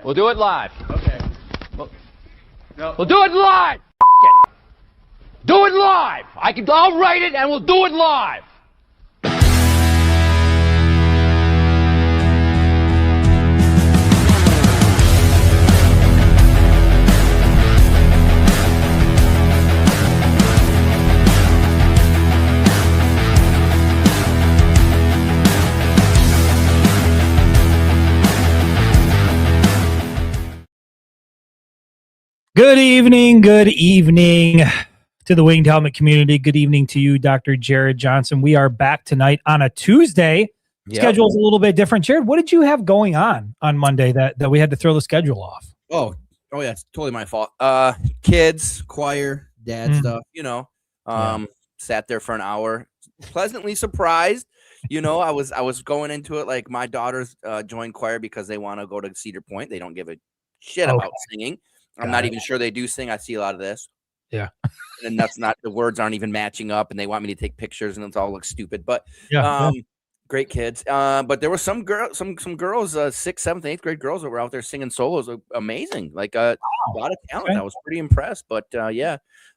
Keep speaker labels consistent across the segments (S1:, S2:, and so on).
S1: We'll do it live.
S2: Okay.
S1: We'll do it live. It. Do it live. I'll write it and we'll do it live.
S3: Good evening to the Winged Helmet community. Good evening to you, Dr. Jared Johnson. We are back tonight on a Tuesday. Yep. Schedule's a little bit different. Jared, what did you have going on Monday that we had to throw the schedule off?
S2: Oh yeah, it's totally my fault. Kids, choir, dad stuff, sat there for an hour, pleasantly surprised. I was going into it like my daughters joined choir because they want to go to Cedar Point. They don't give a shit about singing. I'm not even sure they do sing. I see a lot of this.
S3: Yeah.
S2: And that's not, the words aren't even matching up and they want me to take pictures and it's all looks stupid, but great kids. But there were some girls, 6th, 7th, 8th grade girls that were out there singing solos. Amazing. Like a lot of talent. Okay. I was pretty impressed, but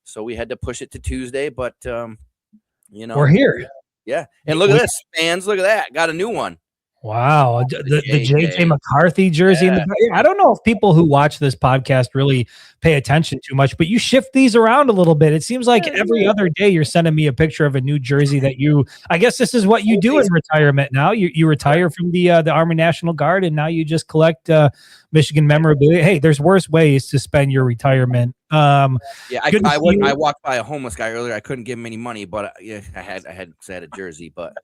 S2: so we had to push it to Tuesday, but
S3: we're here.
S2: Yeah. And look at this, fans. Look at that. Got a new one.
S3: Wow. The JJ McCarthy jersey. Yeah. I don't know if people who watch this podcast really pay attention too much, but you shift these around a little bit. It seems like every other day you're sending me a picture of a new jersey that I guess this is what you do in retirement now. You retire from the Army National Guard and now you just collect Michigan memorabilia. Hey, there's worse ways to spend your retirement.
S2: I walked by a homeless guy earlier. I couldn't give him any money, but I had a jersey, but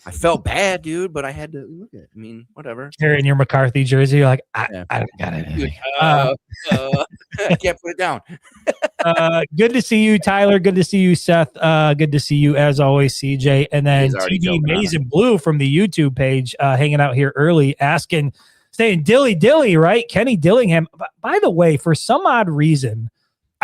S2: I felt bad, dude, but I had to look at it. I mean, whatever.
S3: Carrying your McCarthy jersey, you're like, I don't got it.
S2: I can't put it down.
S3: Good to see you, Tyler. Good to see you, Seth. Good to see you, as always, CJ. And then TD Maize and Blue from the YouTube page hanging out here early, saying Dilly, right? Kenny Dillingham. By the way, for some odd reason,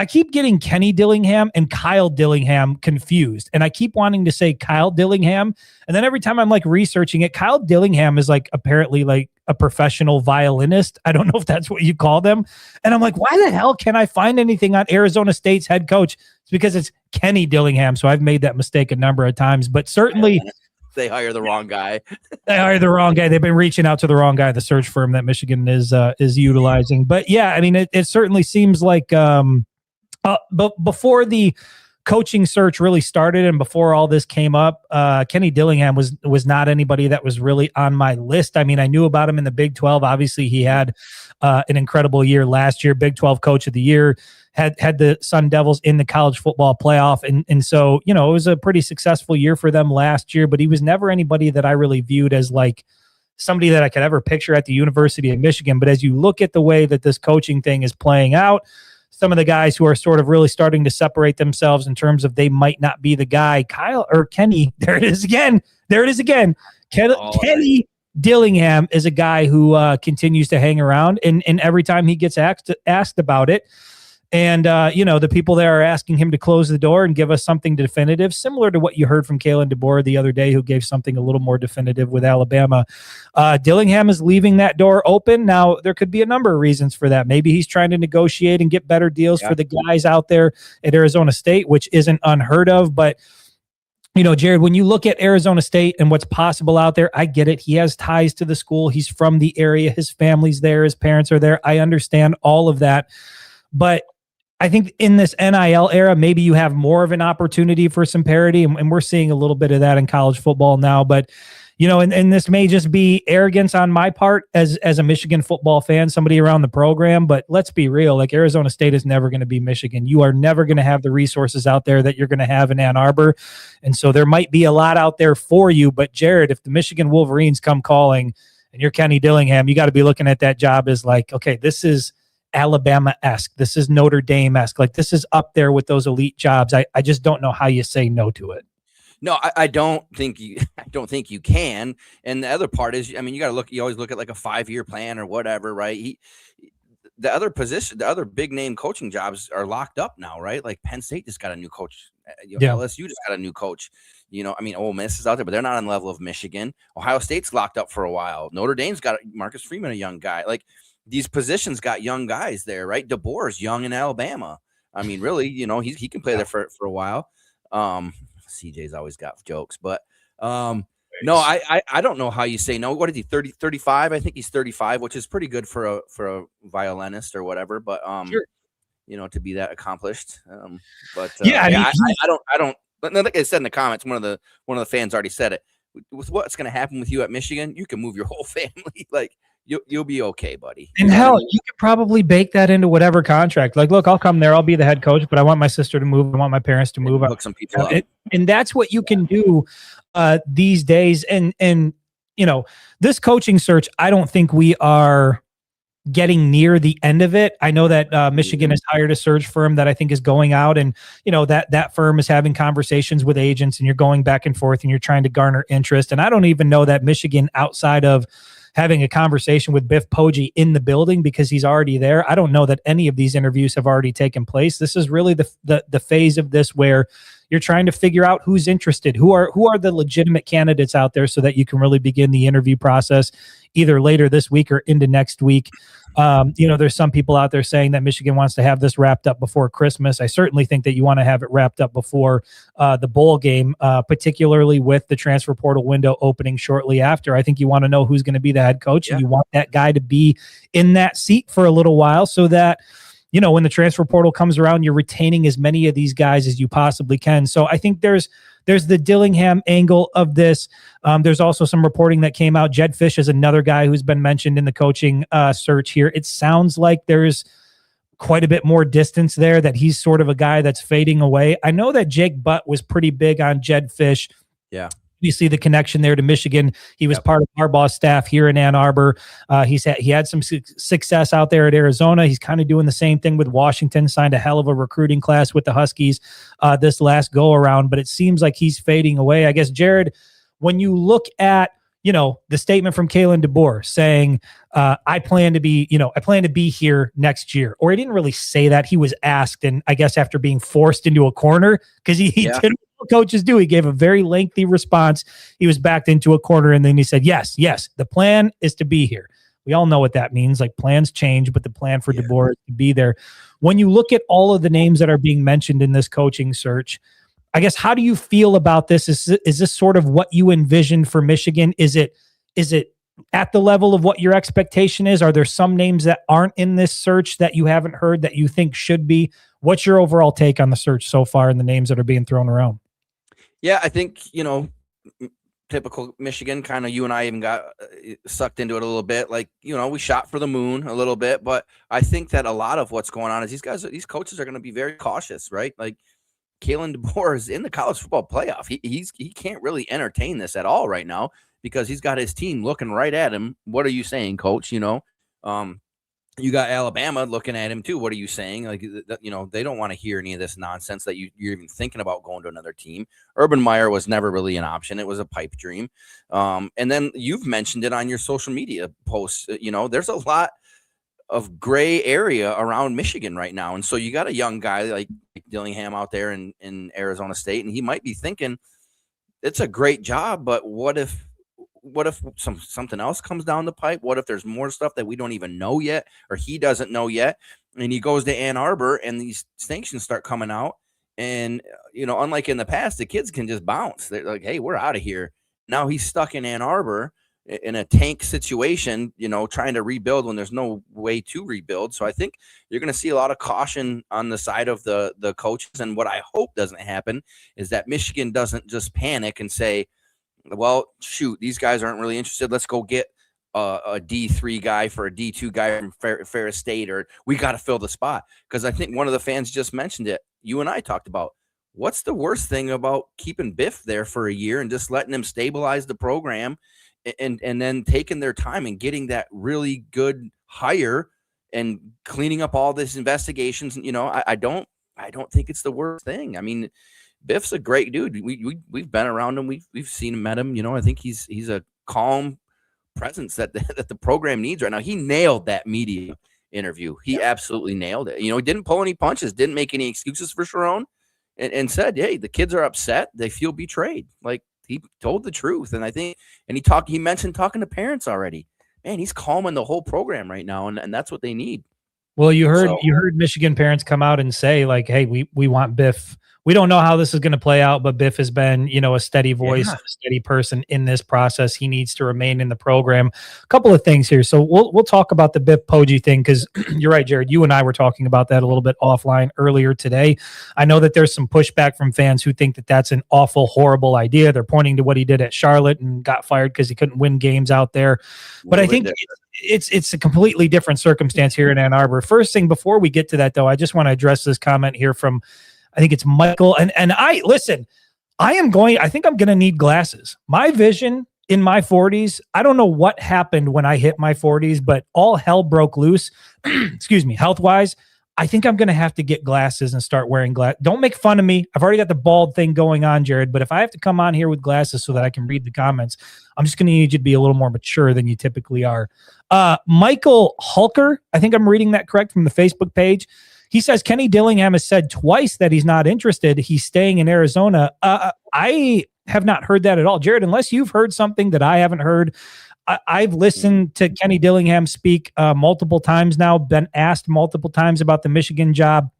S3: I keep getting Kenny Dillingham and Kyle Dillingham confused. And I keep wanting to say Kyle Dillingham. And then every time I'm like researching it, Kyle Dillingham is like apparently like a professional violinist. I don't know if that's what you call them. And I'm like, why the hell can't I find anything on Arizona State's head coach? It's because it's Kenny Dillingham. So I've made that mistake a number of times, but certainly
S2: they hire the wrong guy.
S3: They've been reaching out to the wrong guy, the search firm that Michigan is utilizing. But yeah, I mean, it certainly seems like, but before the coaching search really started and before all this came up, Kenny Dillingham was not anybody that was really on my list. I mean, I knew about him in the Big 12. Obviously, he had an incredible year last year, Big 12 Coach of the Year, had the Sun Devils in the college football playoff. And so, it was a pretty successful year for them last year, but he was never anybody that I really viewed as like somebody that I could ever picture at the University of Michigan. But as you look at the way that this coaching thing is playing out, some of the guys who are sort of really starting to separate themselves in terms of they might not be the guy, Kenny, there it is again. Kenny Dillingham is a guy who continues to hang around and every time he gets asked about it. And, the people there are asking him to close the door and give us something definitive, similar to what you heard from Kalen DeBoer the other day, who gave something a little more definitive with Alabama. Dillingham is leaving that door open. Now, there could be a number of reasons for that. Maybe he's trying to negotiate and get better deals for the guys out there at Arizona State, which isn't unheard of. But, Jared, when you look at Arizona State and what's possible out there, I get it. He has ties to the school. He's from the area. His family's there. His parents are there. I understand all of that. But I think in this NIL era, maybe you have more of an opportunity for some parity, and we're seeing a little bit of that in college football now. But, and this may just be arrogance on my part as a Michigan football fan, somebody around the program. But let's be real, like Arizona State is never going to be Michigan. You are never going to have the resources out there that you're going to have in Ann Arbor. And so there might be a lot out there for you. But, Jared, if the Michigan Wolverines come calling and you're Kenny Dillingham, you got to be looking at that job as like, okay, this is Alabama-esque. This is Notre Dame-esque. Like, this is up there with those elite jobs. I just don't know how you say no to it.
S2: No, I don't think you can. And the other part is, I mean, you always look at like a 5-year plan or whatever, right? The other big name coaching jobs are locked up now, right? Like Penn State just got a new coach. LSU just got a new coach. Ole Miss is out there, but they're not on the level of Michigan. Ohio State's locked up for a while. Notre Dame's got Marcus Freeman, a young guy. Like, these positions got young guys there, right? DeBoer's young in Alabama. I mean, really, he can play there for a while. CJ's always got jokes, but no, I don't know how you say no. What is he, 35? I think he's 35, which is pretty good for a violinist or whatever, but
S3: Sure.
S2: To be that accomplished. But
S3: yeah, I mean,
S2: I don't like I said in the comments, one of the fans already said it. With what's going to happen with you at Michigan, you can move your whole family. Like you'll be okay, buddy.
S3: And hell, you could probably bake that into whatever contract. Like, look, I'll come there. I'll be the head coach, but I want my sister to move. I want my parents to move.
S2: Hook some people up.
S3: And that's what you can do these days. And this coaching search, I don't think we are getting near the end of it. I know that Michigan has hired a search firm that I think is going out, and that firm is having conversations with agents, and you're going back and forth and you're trying to garner interest. And I don't even know that Michigan, outside of having a conversation with Biff Poggi in the building because he's already there, I don't know that any of these interviews have already taken place. This is really the phase of this where you're trying to figure out who's interested, who are the legitimate candidates out there, so that you can really begin the interview process either later this week or into next week. There's some people out there saying that Michigan wants to have this wrapped up before Christmas. I certainly think that you want to have it wrapped up before the bowl game, particularly with the transfer portal window opening shortly after. I think you want to know who's going to be the head coach, and you want that guy to be in that seat for a little while, so that when the transfer portal comes around, you're retaining as many of these guys as you possibly can. So I think there's the Dillingham angle of this. There's also some reporting that came out. Jed Fish is another guy who's been mentioned in the coaching search here. It sounds like there's quite a bit more distance there, that he's sort of a guy that's fading away. I know that Jake Butt was pretty big on Jed Fish.
S2: Yeah.
S3: You see the connection there to Michigan. He was part of Harbaugh's staff here in Ann Arbor. He had some success out there at Arizona. He's kind of doing the same thing with Washington, signed a hell of a recruiting class with the Huskies this last go around, but it seems like he's fading away. I guess, Jared, when you look at, the statement from Kalen DeBoer saying, I plan to be here next year, or he didn't really say that. He was asked, and I guess after being forced into a corner, because he did what coaches do. He gave a very lengthy response. He was backed into a corner, and then he said, yes, the plan is to be here. We all know what that means. Like, plans change, but the plan for DeBoer is to be there. When you look at all of the names that are being mentioned in this coaching search, I guess, how do you feel about this? Is this sort of what you envisioned for Michigan? Is it at the level of what your expectation is? Are there some names that aren't in this search that you haven't heard that you think should be? What's your overall take on the search so far and the names that are being thrown around?
S2: Yeah, I think, typical Michigan, kind of, you and I even got sucked into it a little bit. Like, we shot for the moon a little bit, but I think that a lot of what's going on is these coaches are going to be very cautious, right? Like, Kalen DeBoer is in the college football playoff. He can't really entertain this at all right now because he's got his team looking right at him. What are you saying, coach? You got Alabama looking at him too. What are you saying? Like, they don't want to hear any of this nonsense that you're even thinking about going to another team. Urban Meyer was never really an option. It was a pipe dream. And then you've mentioned it on your social media posts. There's a lot of gray area around Michigan right now. And so you got a young guy like Dillingham out there in Arizona State, and he might be thinking it's a great job, but what if something else comes down the pipe? What if there's more stuff that we don't even know yet, or he doesn't know yet? And he goes to Ann Arbor and these sanctions start coming out. And, unlike in the past, the kids can just bounce. They're like, hey, we're out of here. Now he's stuck in Ann Arbor in a tank situation, trying to rebuild when there's no way to rebuild. So I think you're going to see a lot of caution on the side of the coaches. And what I hope doesn't happen is that Michigan doesn't just panic and say, well, shoot, these guys aren't really interested. Let's go get a D3 guy for a D2 guy from Ferris State, or we got to fill the spot. Because I think one of the fans just mentioned it. You and I talked about, what's the worst thing about keeping Biff there for a year and just letting him stabilize the program and then taking their time and getting that really good hire and cleaning up all these investigations. I don't think it's the worst thing. I mean, Biff's a great dude. We've been around him. We've seen him, met him. I think he's a calm presence that the program needs right now. He nailed that media interview. He absolutely nailed it. He didn't pull any punches, didn't make any excuses for Sharon, and said, hey, the kids are upset. They feel betrayed. Like, he told the truth. And I think, he mentioned talking to parents already. man, he's calming the whole program right now, and that's what they need.
S3: Well, you heard Michigan parents come out and say, like, hey, we want Biff. We don't know how this is going to play out, but Biff has been, a steady voice, a steady person in this process. He needs to remain in the program. A couple of things here. So we'll talk about the Biff Poggi thing, because you're right, Jared. You and I were talking about that a little bit offline earlier today. I know that there's some pushback from fans who think that that's an awful, horrible idea. They're pointing to what he did at Charlotte and got fired because he couldn't win games out there. But I think it's a completely different circumstance here in Ann Arbor. First thing, before we get to that, though, I just want to address this comment here from, I think it's Michael. And I think I'm going to need glasses. My vision in my 40s, I don't know what happened when I hit my 40s, but all hell broke loose, excuse me, health-wise. I think I'm going to have to get glasses and start wearing glasses. Don't make fun of me. I've already got the bald thing going on, Jared, but if I have to come on here with glasses so that I can read the comments, I'm just going to need you to be a little more mature than you typically are. Michael Hulker, I think I'm reading that correct from the Facebook page. He says, Kenny Dillingham has said twice that he's not interested. He's staying in Arizona. I have not heard that at all. Jared, unless you've heard something that I haven't heard, I've listened to Kenny Dillingham speak multiple times now, been asked multiple times about the Michigan job.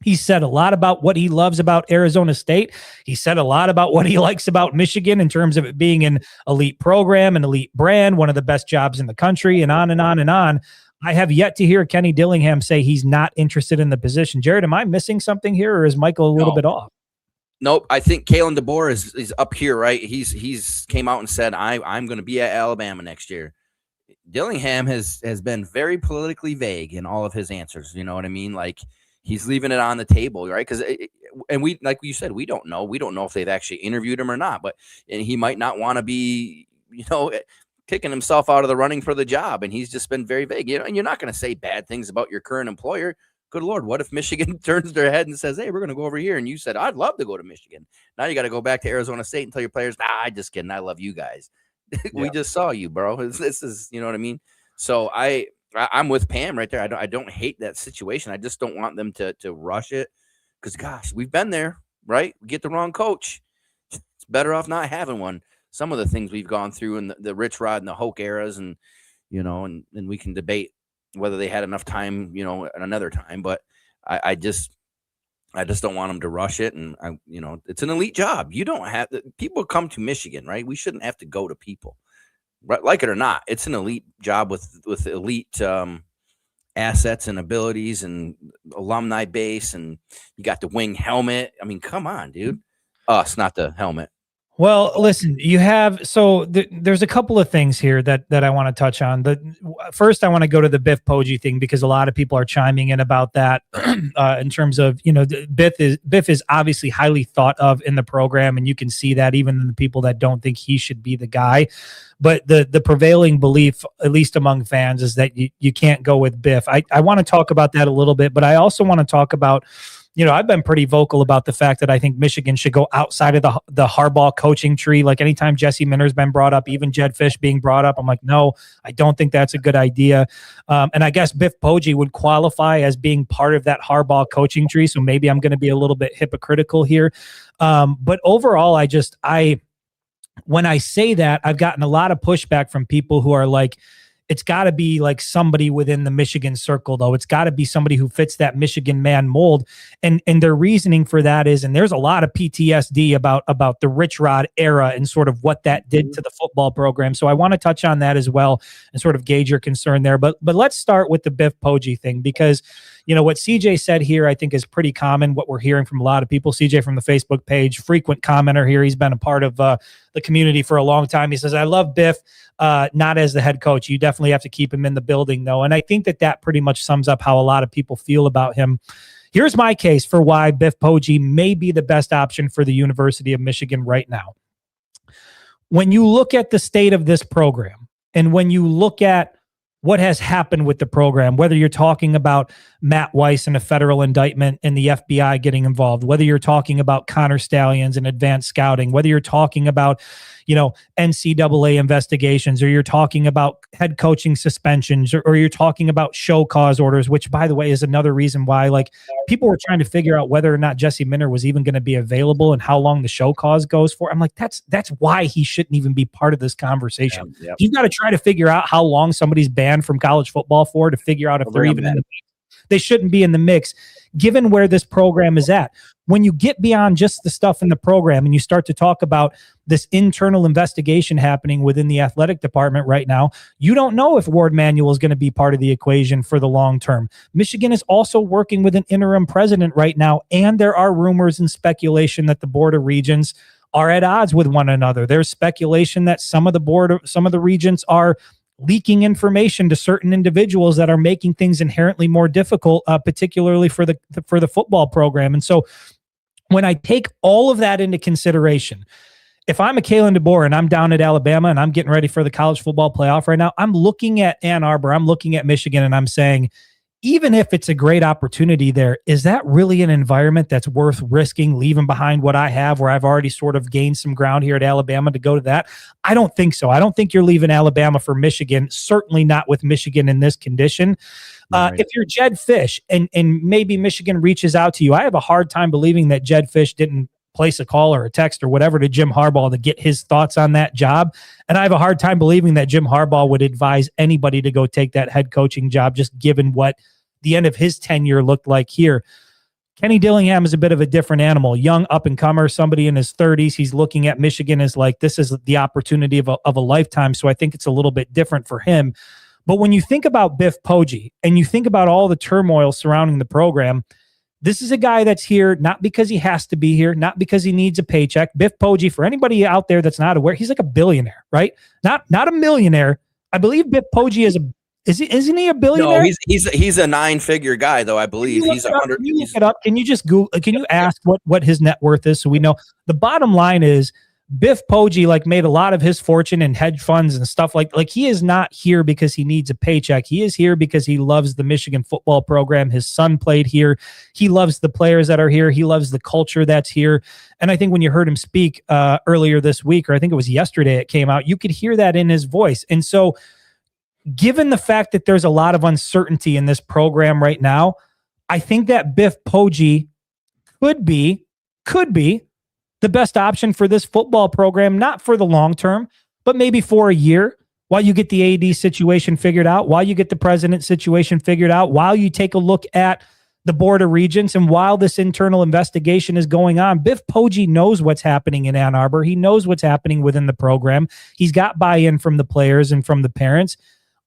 S3: He said a lot about what he loves about Arizona State. He said a lot about what he likes about Michigan in terms of it being an elite program, an elite brand, one of the best jobs in the country, and on and on and on. I have yet to hear Kenny Dillingham say he's not interested in the position. Jared, am I missing something here, or is Michael a little bit off?
S2: Nope. I think Kalen DeBoer is up here, right? He's came out and said, I'm going to be at Alabama next year. Dillingham has been very politically vague in all of his answers. You know what I mean? Like, he's leaving it on the table, right? Because we, like you said, we don't know. We don't know if they've actually interviewed him or not. But he might not want to be, kicking himself out of the running for the job, and he's just been very vague. And you're not going to say bad things about your current employer. Good Lord, what if Michigan turns their head and says, hey, we're going to go over here, and you said, I'd love to go to Michigan. Now you got to go back to Arizona State and tell your players, I just kidding. I love you guys. We just saw you, bro. This is, you know what I mean? So I'm with Pam right there. I don't hate that situation. I just don't want them to rush it, because, gosh, we've been there, right? We get the wrong coach. It's better off not having one. Some of the things we've gone through in the Rich Rod and the Hoke eras, and and we can debate whether they had enough time, at another time. But I just don't want them to rush it. And it's an elite job. You don't have people come to Michigan, right? We shouldn't have to go to people, right? Like it or not. It's an elite job with elite assets and abilities and alumni base, and you got the wing helmet. I mean, come on, dude. Us, not the helmet.
S3: Well, listen, there's a couple of things here that I want to touch on. First, I want to go to the Biff Poggi thing, because a lot of people are chiming in about that in terms of, Biff is obviously highly thought of in the program, and you can see that even in the people that don't think he should be the guy. But the prevailing belief, at least among fans, is that you can't go with Biff. I want to talk about that a little bit, but I also want to talk about, I've been pretty vocal about the fact that I think Michigan should go outside of the Harbaugh coaching tree. Like, anytime Jesse Minter's been brought up, even Jed Fish being brought up, I'm like, no, I don't think that's a good idea. And I guess Biff Poggi would qualify as being part of that Harbaugh coaching tree. So maybe I'm going to be a little bit hypocritical here. But overall, when I say that, I've gotten a lot of pushback from people who are like, it's got to be like somebody within the Michigan circle, though. It's got to be somebody who fits that Michigan man mold. And their reasoning for that is, and there's a lot of PTSD about the Rich Rod era and sort of what that did to the football program. So I want to touch on that as well and sort of gauge your concern there. But let's start with the Biff Poggi thing, because what CJ said here, I think, is pretty common, what we're hearing from a lot of people. CJ from the Facebook page, frequent commenter here. He's been a part of the community for a long time. He says, I love Biff, not as the head coach. You definitely have to keep him in the building, though. And I think that pretty much sums up how a lot of people feel about him. Here's my case for why Biff Poggi may be the best option for the University of Michigan right now. When you look at the state of this program, and when you look at what has happened with the program, whether you're talking about Matt Weiss and a federal indictment and the FBI getting involved, whether you're talking about Connor Stallions and advanced scouting, whether you're talking about, NCAA investigations, or you're talking about head coaching suspensions, or you're talking about show cause orders, which, by the way, is another reason why, like, people were trying to figure out whether or not Jesse Minter was even going to be available and how long the show cause goes for. I'm like, that's why he shouldn't even be part of this conversation.
S2: Yep.
S3: You've got to try to figure out how long somebody's banned from college football for to figure out if they're even in the mix. They shouldn't be in the mix, given where this program is at. When you get beyond just the stuff in the program and you start to talk about this internal investigation happening within the athletic department right now, you don't know if Ward Manuel is going to be part of the equation for the long term. Michigan is also working with an interim president right now, and there are rumors and speculation that the Board of Regents are at odds with one another. There's speculation that some of the regents are leaking information to certain individuals that are making things inherently more difficult, particularly for the football program. And so when I take all of that into consideration, if I'm a Kalen DeBoer and I'm down at Alabama and I'm getting ready for the college football playoff right now, I'm looking at Ann Arbor, I'm looking at Michigan, and I'm saying, even if it's a great opportunity there, is that really an environment that's worth risking, leaving behind what I have, where I've already sort of gained some ground here at Alabama to go to that? I don't think so. I don't think you're leaving Alabama for Michigan, certainly not with Michigan in this condition. Right. If you're Jed Fish and maybe Michigan reaches out to you, I have a hard time believing that Jed Fish didn't place a call or a text or whatever to Jim Harbaugh to get his thoughts on that job. And I have a hard time believing that Jim Harbaugh would advise anybody to go take that head coaching job, just given what the end of his tenure looked like here. Kenny Dillingham is a bit of a different animal, young up and comer, somebody in his 30s. He's looking at Michigan as like, this is the opportunity of a lifetime. So I think it's a little bit different for him. But when you think about Biff Poggi and you think about all the turmoil surrounding the program, this is a guy that's here not because he has to be here, not because he needs a paycheck. Biff Poggi, for anybody out there that's not aware, he's like a billionaire, right? Not a millionaire. I believe Biff Poggi isn't he a billionaire?
S2: No, he's a 9-figure guy, though. I believe he's 100.
S3: Can you look it up? Can you just Google? Can you ask what his net worth is so we know? The bottom line is Biff Poggi made a lot of his fortune in hedge funds and stuff like he is not here because he needs a paycheck. He is here because he loves the Michigan football program. His son played here. He loves the players that are here. He loves the culture that's here. And I think when you heard him speak earlier this week, or I think it was yesterday it came out, you could hear that in his voice. And so given the fact that there's a lot of uncertainty in this program right now, I think that Biff Poggi could be the best option for this football program, not for the long term, but maybe for a year while you get the AD situation figured out, while you get the president situation figured out, while you take a look at the Board of Regents, and while this internal investigation is going on. Biff Poggi knows what's happening in Ann Arbor. He knows what's happening within the program. He's got buy-in from the players and from the parents.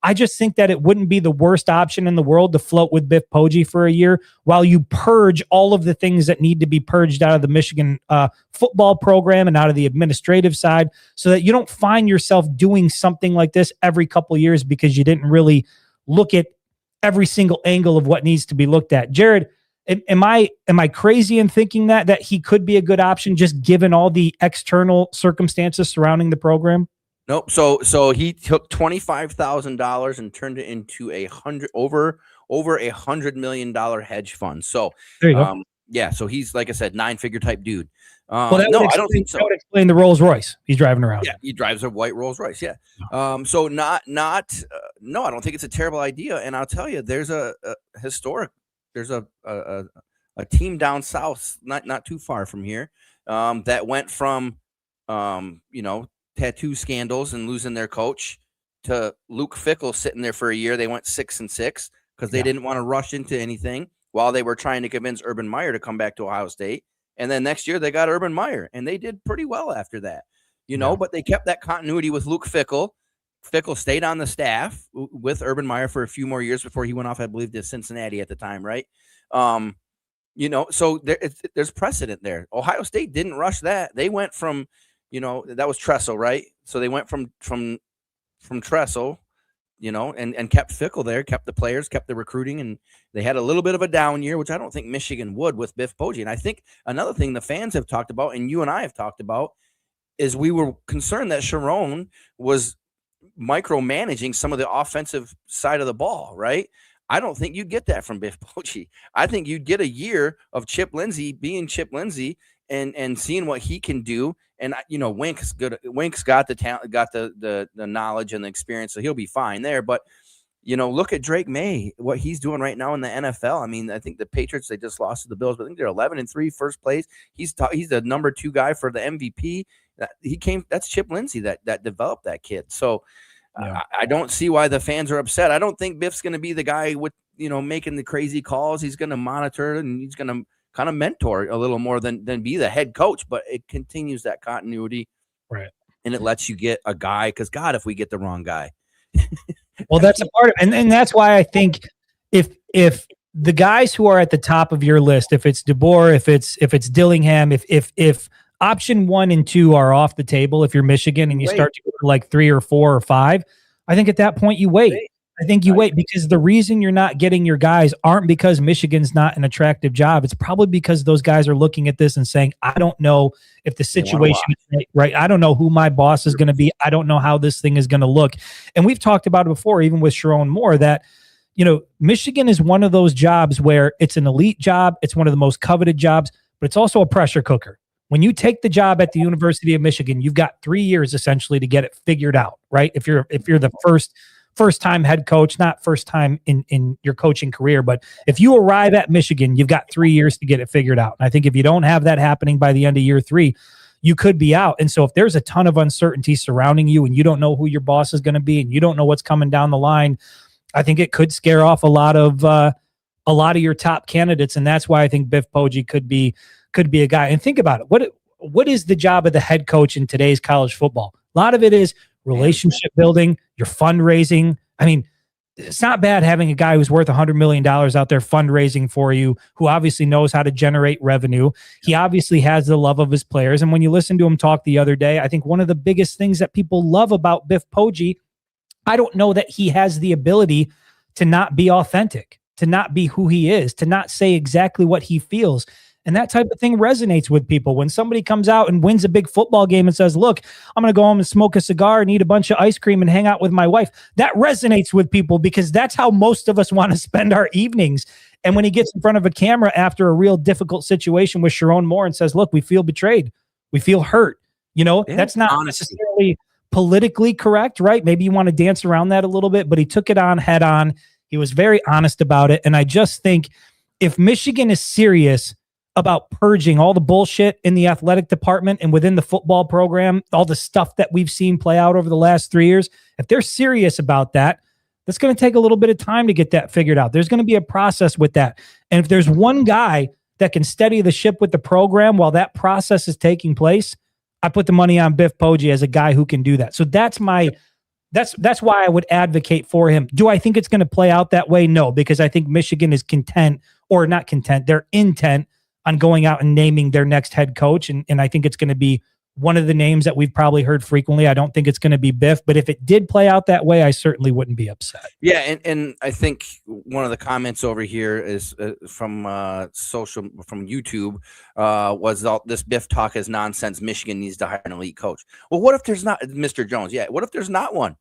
S3: I just think that it wouldn't be the worst option in the world to float with Biff Poggi for a year while you purge all of the things that need to be purged out of the Michigan football program and out of the administrative side, so that you don't find yourself doing something like this every couple of years because you didn't really look at every single angle of what needs to be looked at. Jared, am I crazy in thinking that he could be a good option just given all the external circumstances surrounding the program?
S2: Nope. So he took $25,000 and turned it into over $100 million hedge fund. So
S3: there you go.
S2: Yeah. So he's, like I said, 9-figure type dude.
S3: I don't think so. That would explain the Rolls Royce he's driving around.
S2: Yeah, he drives a white Rolls Royce. Yeah. So no, I don't think it's a terrible idea. And I'll tell you, there's a team down south, not too far from here, that went from tattoo scandals and losing their coach to Luke Fickell sitting there for a year. They went 6-6 because they didn't want to rush into anything while they were trying to convince Urban Meyer to come back to Ohio State. And then next year they got Urban Meyer, and they did pretty well after that, but they kept that continuity with Luke Fickell. Fickell stayed on the staff with Urban Meyer for a few more years before he went off, I believe, to Cincinnati at the time. Right. So there's precedent there. Ohio State didn't rush that. They went from, that was Tressel, right? So they went from Tressel, and kept Fickell there, kept the players, kept the recruiting, and they had a little bit of a down year, which I don't think Michigan would with Biff Poggi. And I think another thing the fans have talked about, and you and I have talked about, is we were concerned that Sharon was micromanaging some of the offensive side of the ball, right? I don't think you'd get that from Biff Poggi. I think you'd get a year of Chip Lindsey being Chip Lindsey and seeing what he can do. And Wink's good. Wink's got the talent, got the knowledge and the experience, so he'll be fine there. But look at Drake May, what he's doing right now in the NFL. I mean, I think the Patriots, they just lost to the Bills, but I think they're 11-3, first place. He's the number 2 guy for the MVP. That's Chip Lindsey that developed that kid. So I don't see why the fans are upset. I don't think Biff's going to be the guy with making the crazy calls. He's going to monitor and he's going to kind of mentor a little more than be the head coach, but it continues that continuity.
S3: Right.
S2: And it lets you get a guy, because God, if we get the wrong guy.
S3: Well, that's a part of it. And that's why I think if the guys who are at the top of your list, if it's DeBoer, if it's Dillingham, if option 1 and 2 are off the table, if you're Michigan and you start to go to like 3 or 4 or 5, I think at that point you wait. I think you wait, because the reason you're not getting your guys aren't because Michigan's not an attractive job. It's probably because those guys are looking at this and saying, I don't know if the situation is right. I don't know who my boss is going to be. I don't know how this thing is going to look. And we've talked about it before, even with Sharon Moore, that, Michigan is one of those jobs where it's an elite job. It's one of the most coveted jobs, but it's also a pressure cooker. When you take the job at the University of Michigan, you've got 3 years essentially to get it figured out, right? If you're the first time head coach, not first time in your coaching career, but if you arrive at Michigan, you've got 3 years to get it figured out. And I think if you don't have that happening by the end of year 3, you could be out. And so if there's a ton of uncertainty surrounding you and you don't know who your boss is going to be and you don't know what's coming down the line, I think it could scare off a lot of your top candidates. And that's why I think Biff Poggi could be a guy. And think about it. What is the job of the head coach in today's college football? A lot of it is relationship building, your fundraising. I mean, it's not bad having a guy who's worth $100 million out there fundraising for you, who obviously knows how to generate revenue. He obviously has the love of his players. And when you listen to him talk the other day, I think one of the biggest things that people love about Biff Poggi, I don't know that he has the ability to not be authentic, to not be who he is, to not say exactly what he feels. And that type of thing resonates with people. When somebody comes out and wins a big football game and says, look, I'm going to go home and smoke a cigar and eat a bunch of ice cream and hang out with my wife, that resonates with people, because that's how most of us want to spend our evenings. And when he gets in front of a camera after a real difficult situation with Sharon Moore and says, look, we feel betrayed, we feel hurt, that's not necessarily politically correct, right? Maybe you want to dance around that a little bit, but he took it on head on. He was very honest about it. And I just think if Michigan is serious about purging all the bullshit in the athletic department and within the football program, all the stuff that we've seen play out over the last 3 years, if they're serious about that, that's going to take a little bit of time to get that figured out. There's going to be a process with that. And if there's one guy that can steady the ship with the program while that process is taking place, I put the money on Biff Poggi as a guy who can do that. So that's why I would advocate for him. Do I think it's going to play out that way? No, because I think Michigan is they're intent on going out and naming their next head coach. And I think it's going to be one of the names that we've probably heard frequently. I don't think it's going to be Biff, but if it did play out that way, I certainly wouldn't be upset.
S2: Yeah. And I think one of the comments over here is from YouTube was all this Biff talk is nonsense. Michigan needs to hire an elite coach. Well, what if there's not, Mr. Jones? Yeah. What if there's not one?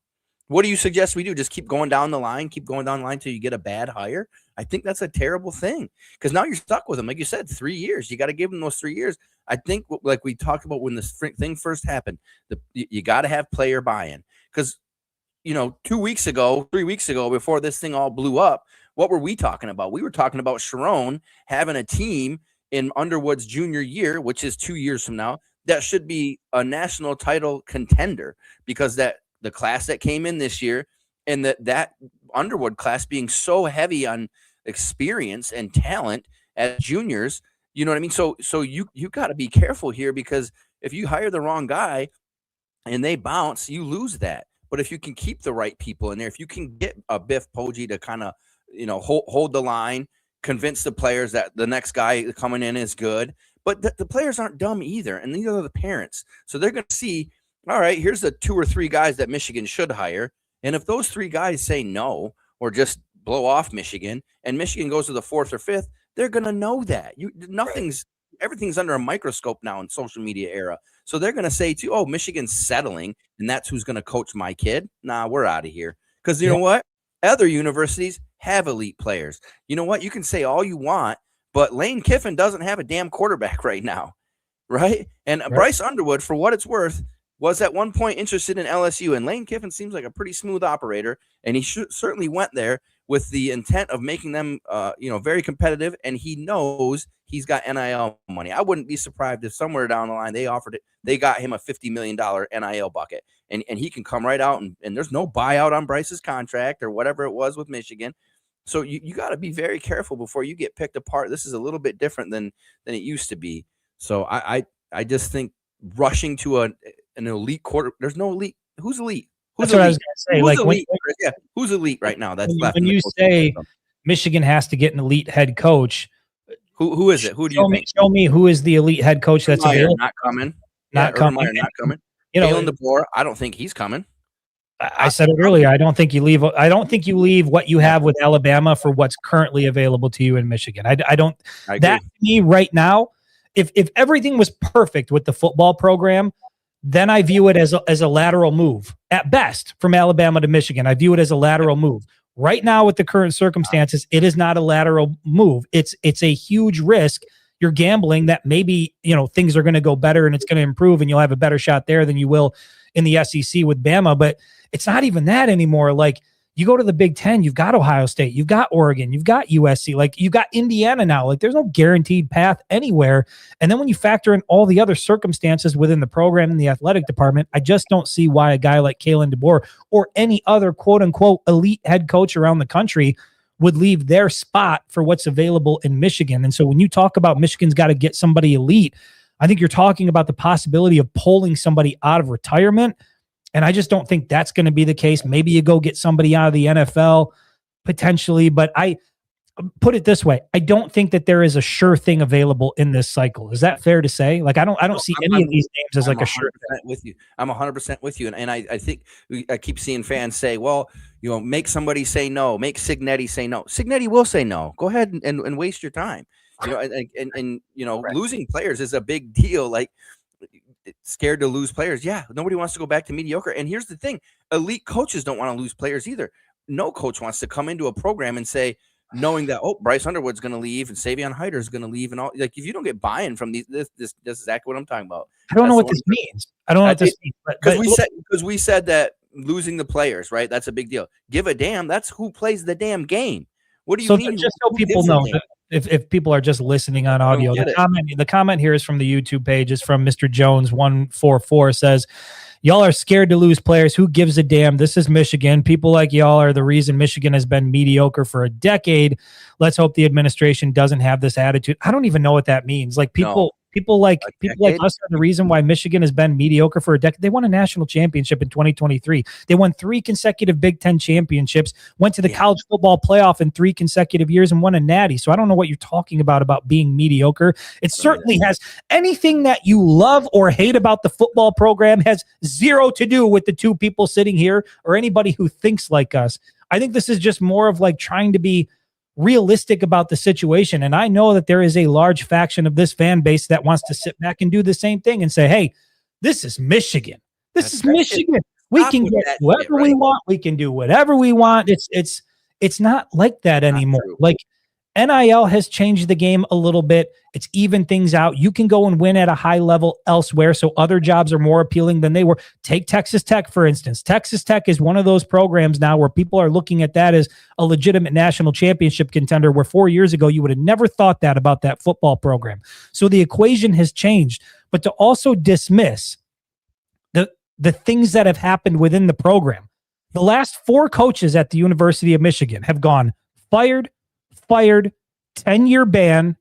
S2: What do you suggest we do? Just keep going down the line till you get a bad hire? I think that's a terrible thing, because now you're stuck with them. Like you said, 3 years. You got to give them those 3 years. I think, like we talked about when this thing first happened, you got to have player buy-in. Because, 3 weeks ago, before this thing all blew up, what were we talking about? We were talking about Sharon having a team in Underwood's junior year, which is 2 years from now, that should be a national title contender, because the class that came in this year, and that Underwood class being so heavy on experience and talent as juniors, you know what I mean? So you got to be careful here, because if you hire the wrong guy and they bounce, you lose that. But if you can keep the right people in there, if you can get a Biff Poggi to kind of, hold the line, convince the players that the next guy coming in is good, but the players aren't dumb either, and neither are the parents. So they're going to see, all right, here's the 2 or 3 guys that Michigan should hire. And if those 3 guys say no, or just blow off Michigan, and Michigan goes to the 4th or 5th, they're going to know that. Everything's under a microscope now in social media era. So they're going to say to you, oh, Michigan's settling, and that's who's going to coach my kid. Nah, we're out of here. Because you know what? Other universities have elite players. You know what? You can say all you want, but Lane Kiffin doesn't have a damn quarterback right now. right? And
S3: Right.
S2: Bryce Underwood, for what it's worth, was at one point interested in LSU, and Lane Kiffin seems like a pretty smooth operator, and he certainly went there with the intent of making them, very competitive, and he knows he's got NIL money. I wouldn't be surprised if somewhere down the line they got him a $50 million NIL bucket, and he can come right out, and there's no buyout on Bryce's contract or whatever it was with Michigan. So you got to be very careful before you get picked apart. This is a little bit different than it used to be. So I just think rushing to an elite quarter. There's no elite. Who's elite?
S3: That's what I was going to say.
S2: Who's elite? Who's elite right now? That's
S3: when you say Michigan has to get an elite head coach.
S2: Who is it? Who do you think?
S3: Show me who is the elite head coach that's available.
S2: Not coming.
S3: Not coming.
S2: Not coming.
S3: Kalen
S2: DeBoer, I don't think he's coming.
S3: I said it earlier. I don't think you leave what you have with Alabama for what's currently available to you in Michigan. I don't. That to me right now, if everything was perfect with the football program, then I view it as a lateral move at best from Alabama to Michigan. I view it as a lateral move. Right now, with the current circumstances, it is not a lateral move. It's a huge risk. You're gambling that maybe things are going to go better and it's going to improve and you'll have a better shot there than you will in the SEC with Bama. But it's not even that anymore. Like, you go to the Big Ten, you've got Ohio State, you've got Oregon, you've got USC, like you've got Indiana now. Like, there's no guaranteed path anywhere. And then when you factor in all the other circumstances within the program and the athletic department, I just don't see why a guy like Kalen DeBoer or any other quote unquote elite head coach around the country would leave their spot for what's available in Michigan. And so when you talk about Michigan's got to get somebody elite, I think you're talking about the possibility of pulling somebody out of retirement. And I just don't think that's going to be the case. Maybe you go get somebody out of the NFL potentially, but I put it this way. I don't think that there is a sure thing available in this cycle. Is that fair to say? Like, I don't see any of these names as like a sure thing.
S2: With you. I'm 100% with you. And I think I keep seeing fans say, well, make somebody say no, make Signetti say no. Signetti will say no. Go ahead and waste your time. Right. Losing players is a big deal. Like, scared to lose players. Yeah, nobody wants to go back to mediocre. And here's the thing: elite coaches don't want to lose players either. No coach wants to come into a program and say, knowing that Bryce Underwood's going to leave and Savion Hyder is going to leave, and all. Like, if you don't get buy-in from this is exactly what I'm talking about.
S3: I don't know what this means. I don't know what this means.
S2: Because we said that losing the players, right? That's a big deal. Give a damn. That's who plays the damn game. What do you mean?
S3: Just so people know, if people are just listening on audio, the comment here is from the YouTube page. Is from Mr. Jones 144. Says, y'all are scared to lose players. Who gives a damn? This is Michigan. People like y'all are the reason Michigan has been mediocre for a decade. Let's hope the administration doesn't have this attitude. I don't even know what that means. Like, people like us are the reason why Michigan has been mediocre for a decade. They won a national championship in 2023. They won 3 consecutive Big Ten championships, went to the college football playoff in 3 consecutive years and won a natty. So I don't know what you're talking about being mediocre. It certainly has anything that you love or hate about the football program has zero to do with the 2 people sitting here or anybody who thinks like us. I think this is just more of like trying to be realistic about the situation. And I know that there is a large faction of this fan base that wants to sit back and do the same thing and say, hey, this is Michigan. This is Michigan. We can get whoever we want. We can do whatever we want. It's not like that anymore. Like, NIL has changed the game a little bit. It's evened things out. You can go and win at a high level elsewhere, so other jobs are more appealing than they were. Take Texas Tech, for instance. Texas Tech is one of those programs now where people are looking at that as a legitimate national championship contender, where 4 years ago you would have never thought that about that football program. So the equation has changed. But to also dismiss the things that have happened within the program, the last 4 coaches at the University of Michigan have gone fired, 10-year ban,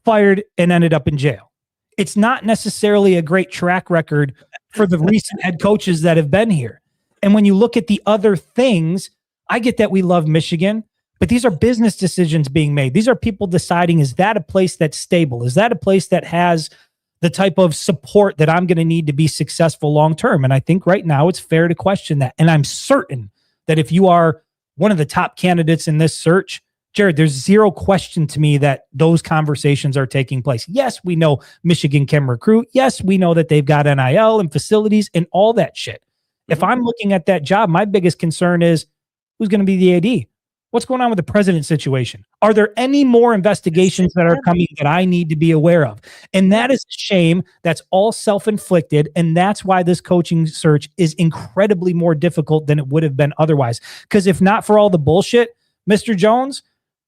S3: fired, and ended up in jail. It's not necessarily a great track record for the recent head coaches that have been here. And when you look at the other things, I get that we love Michigan, but these are business decisions being made. These are people deciding, is that a place that's stable? Is that a place that has the type of support that I'm going to need to be successful long-term? And I think right now it's fair to question that. And I'm certain that if you are one of the top candidates in this search, Jared, there's zero question to me that those conversations are taking place. Yes, we know Michigan can recruit. Yes, we know that they've got NIL and facilities and all that shit. If I'm looking at that job, my biggest concern is who's going to be the AD? What's going on with the president situation? Are there any more investigations that are coming that I need to be aware of? And that is a shame. That's all self-inflicted. And that's why this coaching search is incredibly more difficult than it would have been otherwise. Because if not for all the bullshit, Mr. Jones,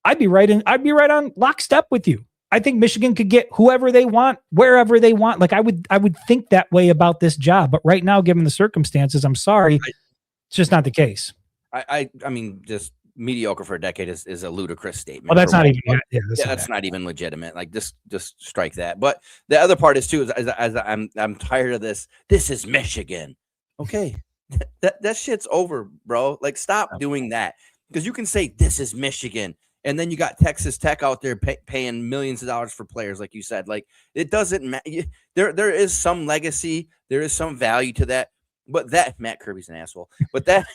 S3: I'd be right on lockstep with you. I think Michigan could get whoever they want, wherever they want. Like I would think that way about this job. But right now, given the circumstances, I'm sorry, it's just not the case.
S2: I mean, just mediocre for a decade is a ludicrous statement.
S3: Well, that's not even.
S2: That's not even legitimate. Like just strike that. But the other part is too is I'm tired of this. This is Michigan. Okay, that shit's over, bro. Like stop doing that, because you can say this is Michigan, and then you got Texas Tech out there paying millions of dollars for players, like you said. Like it doesn't matter. There is some legacy. There is some value to that. But that Matt Kirby's an asshole. But that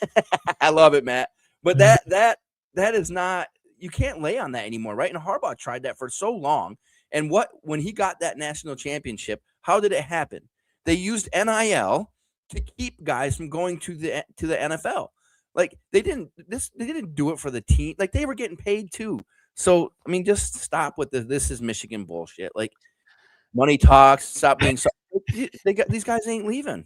S2: I love it, Matt. But that is not, you can't lay on that anymore, right? And Harbaugh tried that for so long. And when he got that national championship, how did it happen? They used NIL to keep guys from going to the NFL. Like they didn't do it for the team. Like they were getting paid too. So I mean, just stop with this is Michigan bullshit. Like money talks. Stop being so. These guys ain't leaving.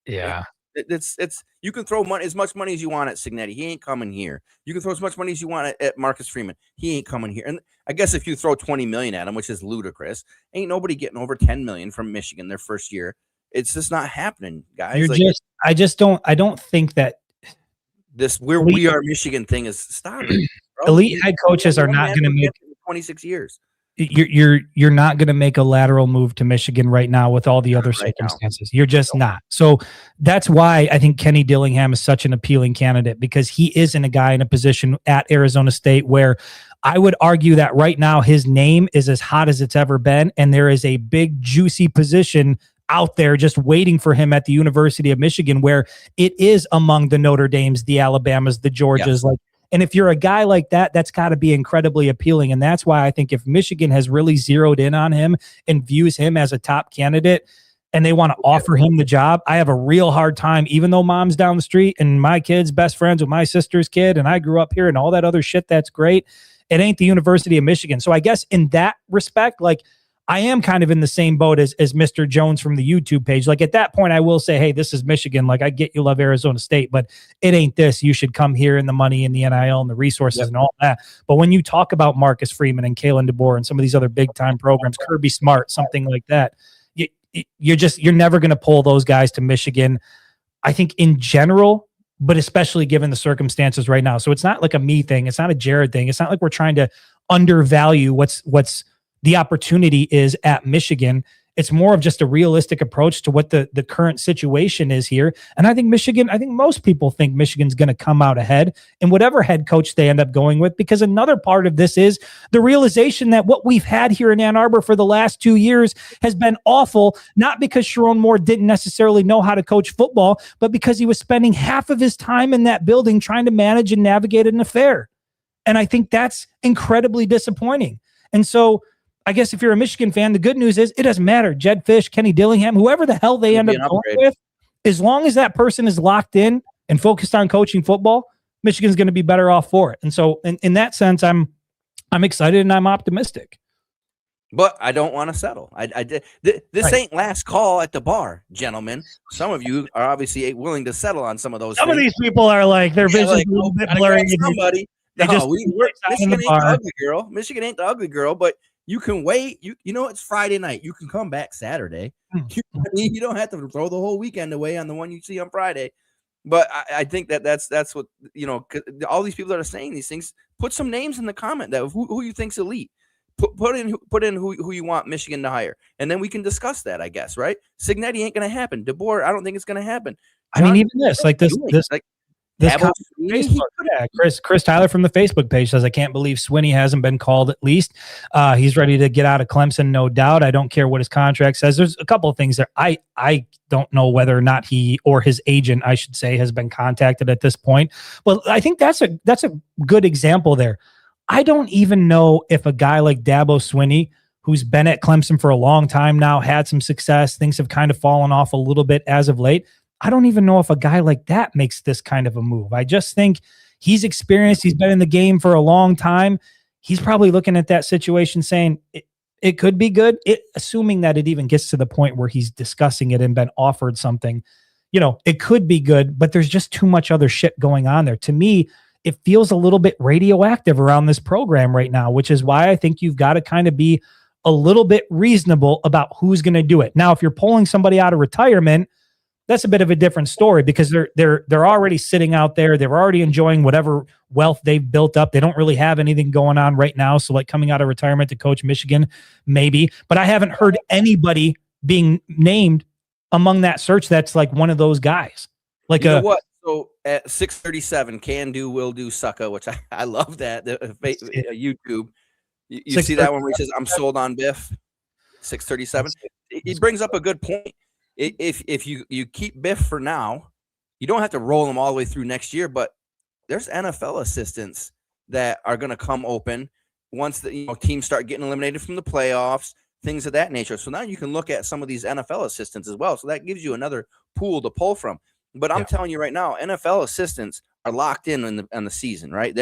S3: Yeah.
S2: It's you can throw money, as much money as you want at Cignetti. He ain't coming here. You can throw as much money as you want at Marcus Freeman. He ain't coming here. And I guess if you throw $20 million at him, which is ludicrous, ain't nobody getting over $10 million from Michigan their first year. It's just not happening, guys.
S3: I don't think that
S2: this we are Michigan thing is stopping.
S3: Elite head coaches are not going to make
S2: 26 years.
S3: You're not going to make a lateral move to Michigan right now with all the other circumstances. You're just not. So that's why I think Kenny Dillingham is such an appealing candidate, because he isn't a guy in a position at Arizona State where I would argue that right now his name is as hot as it's ever been, and there is a big juicy position out there just waiting for him at the University of Michigan, where it is among the Notre Dames, the Alabamas, the Georgias, like. And if you're a guy like that, that's got to be incredibly appealing. And that's why I think if Michigan has really zeroed in on him and views him as a top candidate and they want to offer him the job, I have a real hard time, even though mom's down the street and my kid's best friends with my sister's kid and I grew up here and all that other shit, that's great. It ain't the University of Michigan. So I guess in that respect, like, I am kind of in the same boat as Mr. Jones from the YouTube page. Like at that point, I will say, hey, this is Michigan. Like I get you love Arizona State, but it ain't this. You should come here, and the money and the NIL and the resources and all that. But when you talk about Marcus Freeman and Kalen DeBoer and some of these other big time programs, Kirby Smart, something like that, you're never going to pull those guys to Michigan. I think in general, but especially given the circumstances right now. So it's not like a me thing. It's not a Jared thing. It's not like we're trying to undervalue what's the opportunity is at Michigan. It's more of just a realistic approach to what the current situation is here. And I think most people think Michigan's going to come out ahead in whatever head coach they end up going with, because another part of this is the realization that what we've had here in Ann Arbor for the last 2 years has been awful, not because Sharon Moore didn't necessarily know how to coach football, but because he was spending half of his time in that building trying to manage and navigate an affair. And I think that's incredibly disappointing. And so I guess if you're a Michigan fan, the good news is it doesn't matter. Jed Fish, Kenny Dillingham, whoever the hell they end up going with, as long as that person is locked in and focused on coaching football, Michigan's going to be better off for it. And so in that sense, I'm excited and I'm optimistic.
S2: But I don't want to settle. This ain't last call at the bar, gentlemen. Some of you are obviously willing to settle on some of those.
S3: Some of these people are like, their vision's a little bit blurry.
S2: Somebody. Michigan ain't the ugly girl. Michigan ain't the ugly girl, but you can wait. You know it's Friday night. You can come back Saturday. You don't have to throw the whole weekend away on the one you see on Friday. But I think that's what, all these people that are saying these things, put some names in the comment that who you think's elite. Put in who you want Michigan to hire, and then we can discuss that, I guess, right? Cignetti ain't going to happen. DeBoer, I don't think it's going to happen.
S3: I mean, even this Chris Tyler from the Facebook page says, I can't believe Swinney hasn't been called at least. He's ready to get out of Clemson, no doubt. I don't care what his contract says. There's a couple of things there. I don't know whether or not he or his agent, I should say, has been contacted at this point. But I think that's a good example there. I don't even know if a guy like Dabo Swinney, who's been at Clemson for a long time now, had some success, things have kind of fallen off a little bit as of late. I don't even know if a guy like that makes this kind of a move. I just think He's experienced. He's been in the game for a long time. He's probably looking at that situation saying it could be good, assuming that it even gets to the point where he's discussing it and been offered something. It could be good, but there's just too much other shit going on there. To me, it feels a little bit radioactive around this program right now, which is why I think you've got to kind of be a little bit reasonable about who's going to do it. Now, if you're pulling somebody out of retirement, that's a bit of a different story because they're already sitting out there. They're already enjoying whatever wealth they've built up. They don't really have anything going on right now. So like coming out of retirement to coach Michigan, maybe, but I haven't heard anybody being named among that search that's like one of those guys. Like
S2: what? So at 6:37, can do, will do, sucka, which I love that. YouTube. You see that one where he says, I'm sold on Biff, 6:37. He brings up a good point. If you keep Biff for now, you don't have to roll him all the way through next year, but there's NFL assistants that are going to come open once the teams start getting eliminated from the playoffs, things of that nature. So now you can look at some of these NFL assistants as well. So that gives you another pool to pull from. But I'm telling you right now, NFL assistants are locked in the season, right?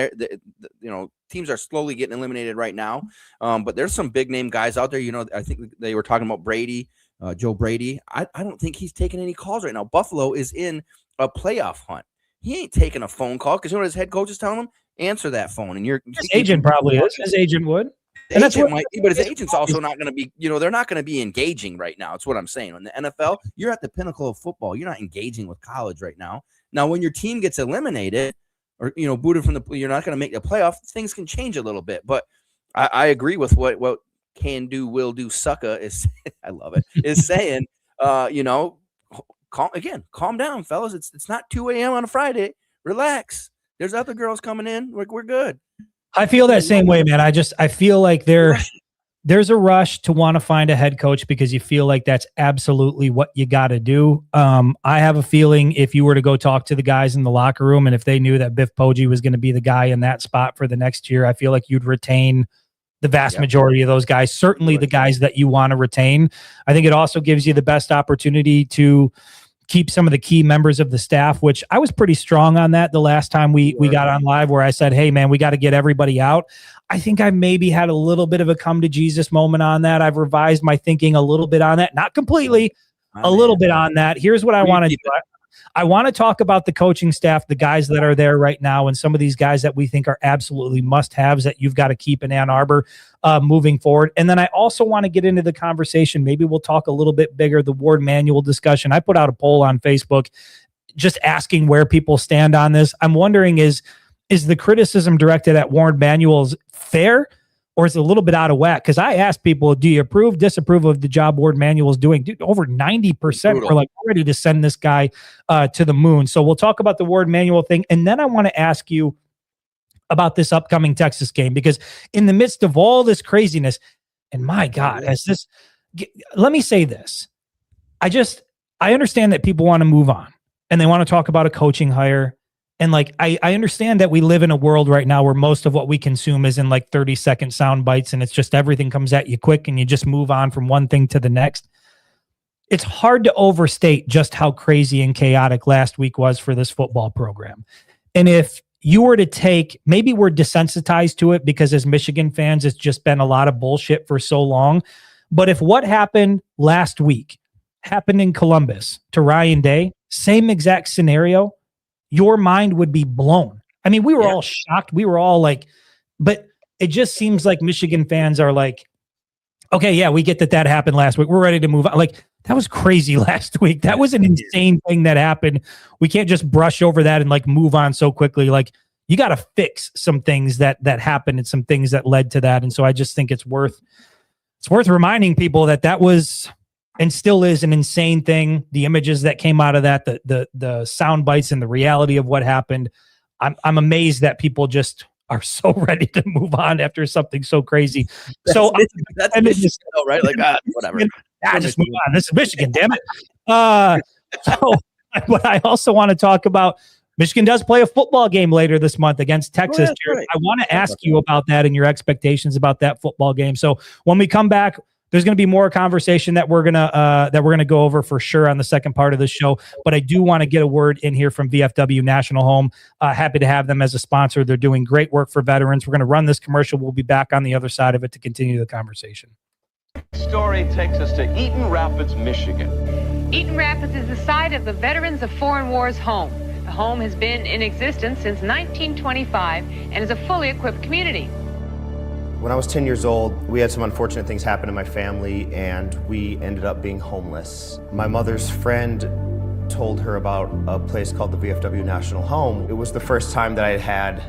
S2: Teams are slowly getting eliminated right now. But there's some big name guys out there. I think they were talking about Brady, Joe Brady. I don't think he's taking any calls right now. Buffalo is in a playoff hunt. He ain't taking a phone call because his head coach is telling him, answer that phone. And his
S3: agent probably is. His agent would.
S2: And that's what, but his agent's also not going to be, they're not going to be engaging right now. It's what I'm saying. In the NFL, you're at the pinnacle of football. You're not engaging with college right now. Now, when your team gets eliminated or, booted from you're not going to make the playoff, things can change a little bit. But I agree with what can do, will do, sucka is, I love it, is saying, calm down, fellas. It's not 2 a.m. on a Friday. Relax. There's other girls coming in. We're good. I
S3: feel that same way, man. I feel like there's a rush to want to find a head coach because you feel like that's absolutely what you got to do. I have a feeling if you were to go talk to the guys in the locker room and if they knew that Biff Poggi was going to be the guy in that spot for the next year, I feel like you'd retain the vast majority of those guys, certainly the guys that you want to retain. I think it also gives you the best opportunity to keep some of the key members of the staff, which I was pretty strong on that the last time we got on live where I said, hey man, we got to get everybody out. I think I maybe had a little bit of a come to Jesus moment on that. I've revised my thinking a little bit on that, not completely, little bit on that. Here's what I want to do. I want to talk about the coaching staff, the guys that are there right now, and some of these guys that we think are absolutely must-haves that you've got to keep in Ann Arbor moving forward. And then I also want to get into the conversation. Maybe we'll talk a little bit bigger, the Ward Manual discussion. I put out a poll on Facebook just asking where people stand on this. I'm wondering, is the criticism directed at Ward Manuals fair? Or is it a little bit out of whack? Because I asked people, do you approve, disapprove of the job Ward Manual is doing? Dude, over 90% were like ready to send this guy to the moon. So we'll talk about the Ward Manual thing. And then I want to ask you about this upcoming Texas game, because in the midst of all this craziness, and my God, let me say this. I understand that people want to move on and they want to talk about a coaching hire. And like, I understand that we live in a world right now where most of what we consume is in like 30-second sound bites, and it's just everything comes at you quick and you just move on from one thing to the next. It's hard to overstate just how crazy and chaotic last week was for this football program. And if you were to take, maybe we're desensitized to it because as Michigan fans, it's just been a lot of bullshit for so long. But if what happened last week happened in Columbus to Ryan Day, same exact scenario, your mind would be blown. I mean, we were all shocked. We were all like, but it just seems like Michigan fans are like, okay, yeah, we get that happened last week. We're ready to move on. Like, that was crazy last week. That was an insane thing that happened. We can't just brush over that and like move on so quickly. Like, you got to fix some things that happened and some things that led to that. And so I just think it's worth reminding people that was and still is an insane thing. The images that came out of that, the sound bites and the reality of what happened. I'm amazed that people just are so ready to move on after something so crazy. That's
S2: Michigan, right? Like, whatever.
S3: Just move on. This is Michigan, damn it. But I also want to talk about Michigan does play a football game later this month against Texas.
S2: Right.
S3: I want to ask you about that and your expectations about that football game. So when we come back, there's going to be more conversation that we're gonna go over for sure on the second part of the show. But I do want to get a word in here from VFW National Home. Happy to have them as a sponsor. They're doing great work for veterans. We're going to run this commercial. We'll be back on the other side of it to continue the conversation.
S4: Story takes us to Eaton Rapids, Michigan.
S5: Eaton Rapids is the site of the Veterans of Foreign Wars home. The home has been in existence since 1925 and is a fully equipped community.
S6: When I was 10 years old, we had some unfortunate things happen in my family and we ended up being homeless. My mother's friend told her about a place called the VFW National Home. It was the first time that I had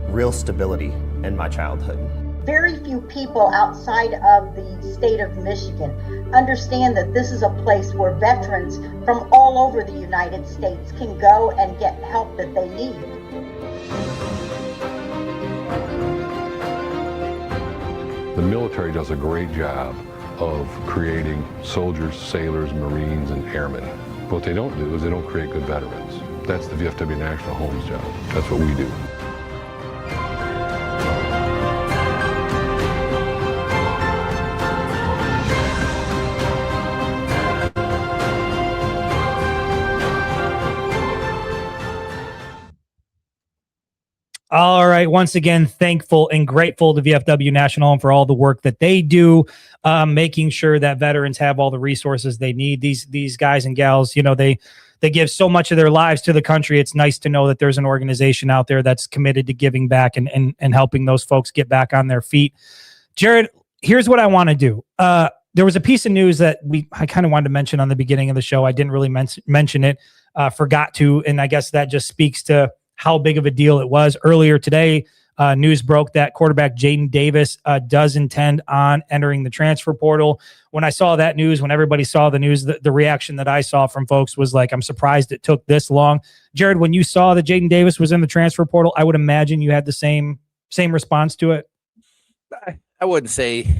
S6: real stability in my childhood.
S7: Very few people outside of the state of Michigan understand that this is a place where veterans from all over the United States can go and get help that they need.
S8: The military does a great job of creating soldiers, sailors, Marines, and airmen. What they don't do is they don't create good veterans. That's the VFW National Home's job. That's what we do.
S3: All right. Once again, thankful and grateful to VFW National Home for all the work that they do, making sure that veterans have all the resources they need. These guys and gals, you know, they give so much of their lives to the country. It's nice to know that there's an organization out there that's committed to giving back and helping those folks get back on their feet. Jared, here's what I want to do. There was a piece of news that I kind of wanted to mention on the beginning of the show. I didn't really mention it, forgot to, and I guess that just speaks to how big of a deal it was. Earlier today, news broke that quarterback Jaden Davis does intend on entering the transfer portal. When I saw that news, when everybody saw the news, the reaction that I saw from folks was like, I'm surprised it took this long. Jared, when you saw that Jaden Davis was in the transfer portal, I would imagine you had the same response to it.
S2: I wouldn't say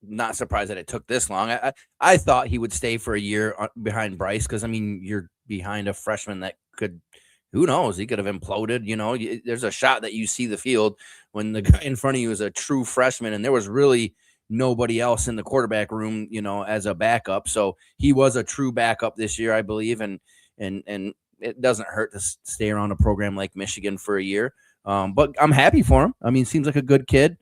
S2: not surprised that it took this long. I thought he would stay for a year behind Bryce because, I mean, you're behind a freshman that could – who knows? He could have imploded. You know, there's a shot that you see the field when the guy in front of you is a true freshman, and there was really nobody else in the quarterback room, you know, as a backup. So he was a true backup this year, I believe, and it doesn't hurt to stay around a program like Michigan for a year. But I'm happy for him. I mean, seems like a good kid.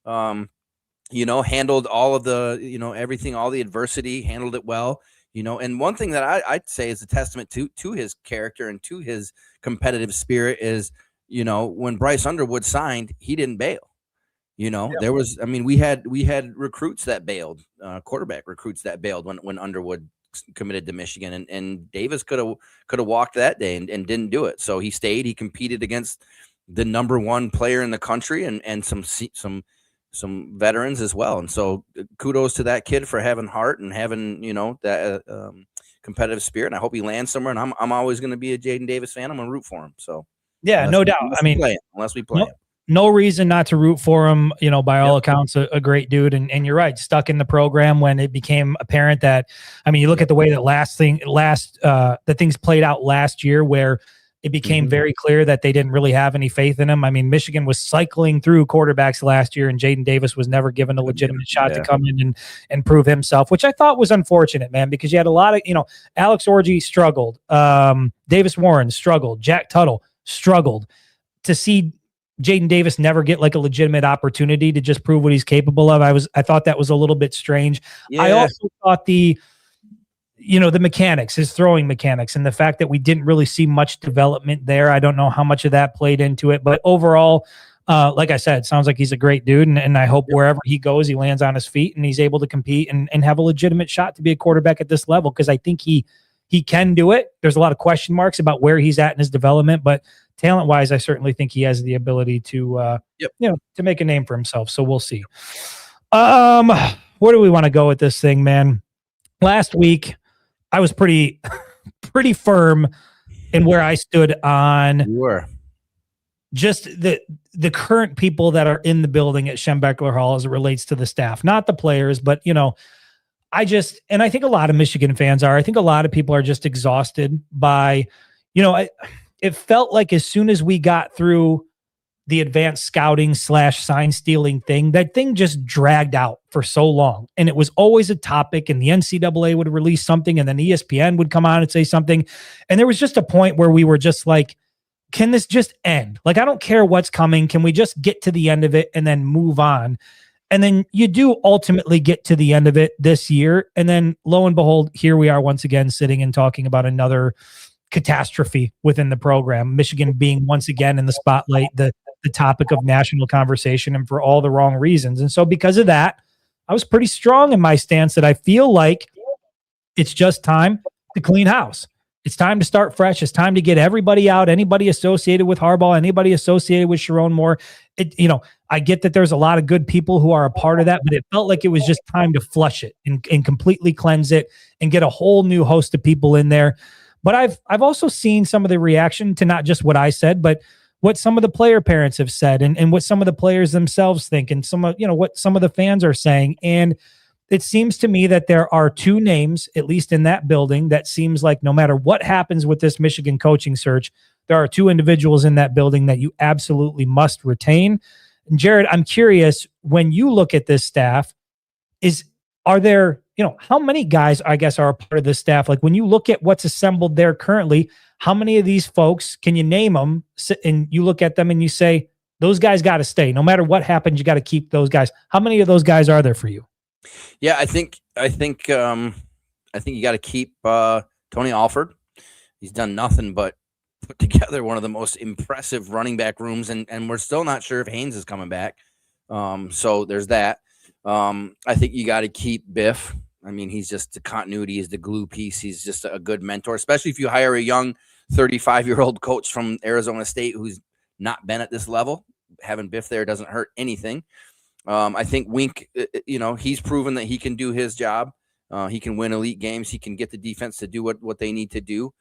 S2: You know, handled all of the, you know, everything, all the adversity, handled it well. You know, and one thing that I'd say is a testament to his character and to his competitive spirit is, you know, when Bryce Underwood signed, he didn't bail. You know, there was, I mean, we had recruits that bailed, quarterback recruits that bailed when Underwood committed to Michigan, and Davis could have walked that day and didn't do it. So he stayed. He competed against the number one player in the country and some veterans as well. And so kudos to that kid for having heart and having, you know, that competitive spirit. And I hope he lands somewhere. And I'm always going to be a Jaden Davis fan. I'm going to root for him. So
S3: yeah, no doubt. I mean,
S2: unless we play him.
S3: No reason not to root for him. You know, by all accounts, a great dude. And you're right, stuck in the program when it became apparent that, I mean, you look at the way that things played out last year, where it became very clear that they didn't really have any faith in him. I mean, Michigan was cycling through quarterbacks last year, and Jaden Davis was never given a legitimate shot to come in and prove himself, which I thought was unfortunate, man, because you had a lot of, you know, Alex Orji struggled. Davis Warren struggled. Jack Tuttle struggled. To see Jaden Davis never get like a legitimate opportunity to just prove what he's capable of, I thought that was a little bit strange. Yeah. I also thought the mechanics, his throwing mechanics, and the fact that we didn't really see much development there. I don't know how much of that played into it, but overall, like I said, sounds like he's a great dude. And I hope wherever he goes, he lands on his feet and he's able to compete and have a legitimate shot to be a quarterback at this level. Cause I think he can do it. There's a lot of question marks about where he's at in his development, but talent wise, I certainly think he has the ability to, to make a name for himself. So we'll see. Where do we want to go with this thing, man? Last week, I was pretty firm in where I stood on just the current people that are in the building at Schembechler Hall as it relates to the staff, not the players, but, you know, and I think a lot of Michigan fans are. I think a lot of people are just exhausted by, you know, it felt like as soon as we got through the advanced scouting / sign stealing thing, that thing just dragged out for so long. And it was always a topic, and the NCAA would release something, and then ESPN would come on and say something. And there was just a point where we were just like, can this just end? Like, I don't care what's coming. Can we just get to the end of it and then move on? And then you do ultimately get to the end of it this year. And then lo and behold, here we are once again sitting and talking about another catastrophe within the program. Michigan being once again in the spotlight, the topic of national conversation, and for all the wrong reasons. And so because of that, I was pretty strong in my stance that I feel like it's just time to clean house. It's time to start fresh. It's time to get everybody out, anybody associated with Harbaugh, anybody associated with Sharon Moore. I get that there's a lot of good people who are a part of that, but it felt like it was just time to flush it and completely cleanse it and get a whole new host of people in there. But I've also seen some of the reaction to not just what I said, but what some of the player parents have said and what some of the players themselves think, and what some of the fans are saying. And it seems to me that there are two names, at least in that building, that seems like no matter what happens with this Michigan coaching search, there are two individuals in that building that you absolutely must retain. And Jared, I'm curious, when you look at this staff, are there, how many guys, I guess, are a part of this staff? Like, when you look at what's assembled there currently, how many of these folks can you name them? And you look at them and you say, those guys got to stay. No matter what happens, you got to keep those guys. How many of those guys are there for you?
S2: Yeah, I think you got to keep Tony Alford. He's done nothing but put together one of the most impressive running back rooms, and we're still not sure if Haynes is coming back. So there's that. I think you got to keep Biff. I mean, he's just the continuity, is the glue piece. He's just a good mentor, especially if you hire a young 35-year-old coach from Arizona State who's not been at this level. Having Biff there doesn't hurt anything. I think Wink, he's proven that he can do his job. He can win elite games. He can get the defense to do what they need to do.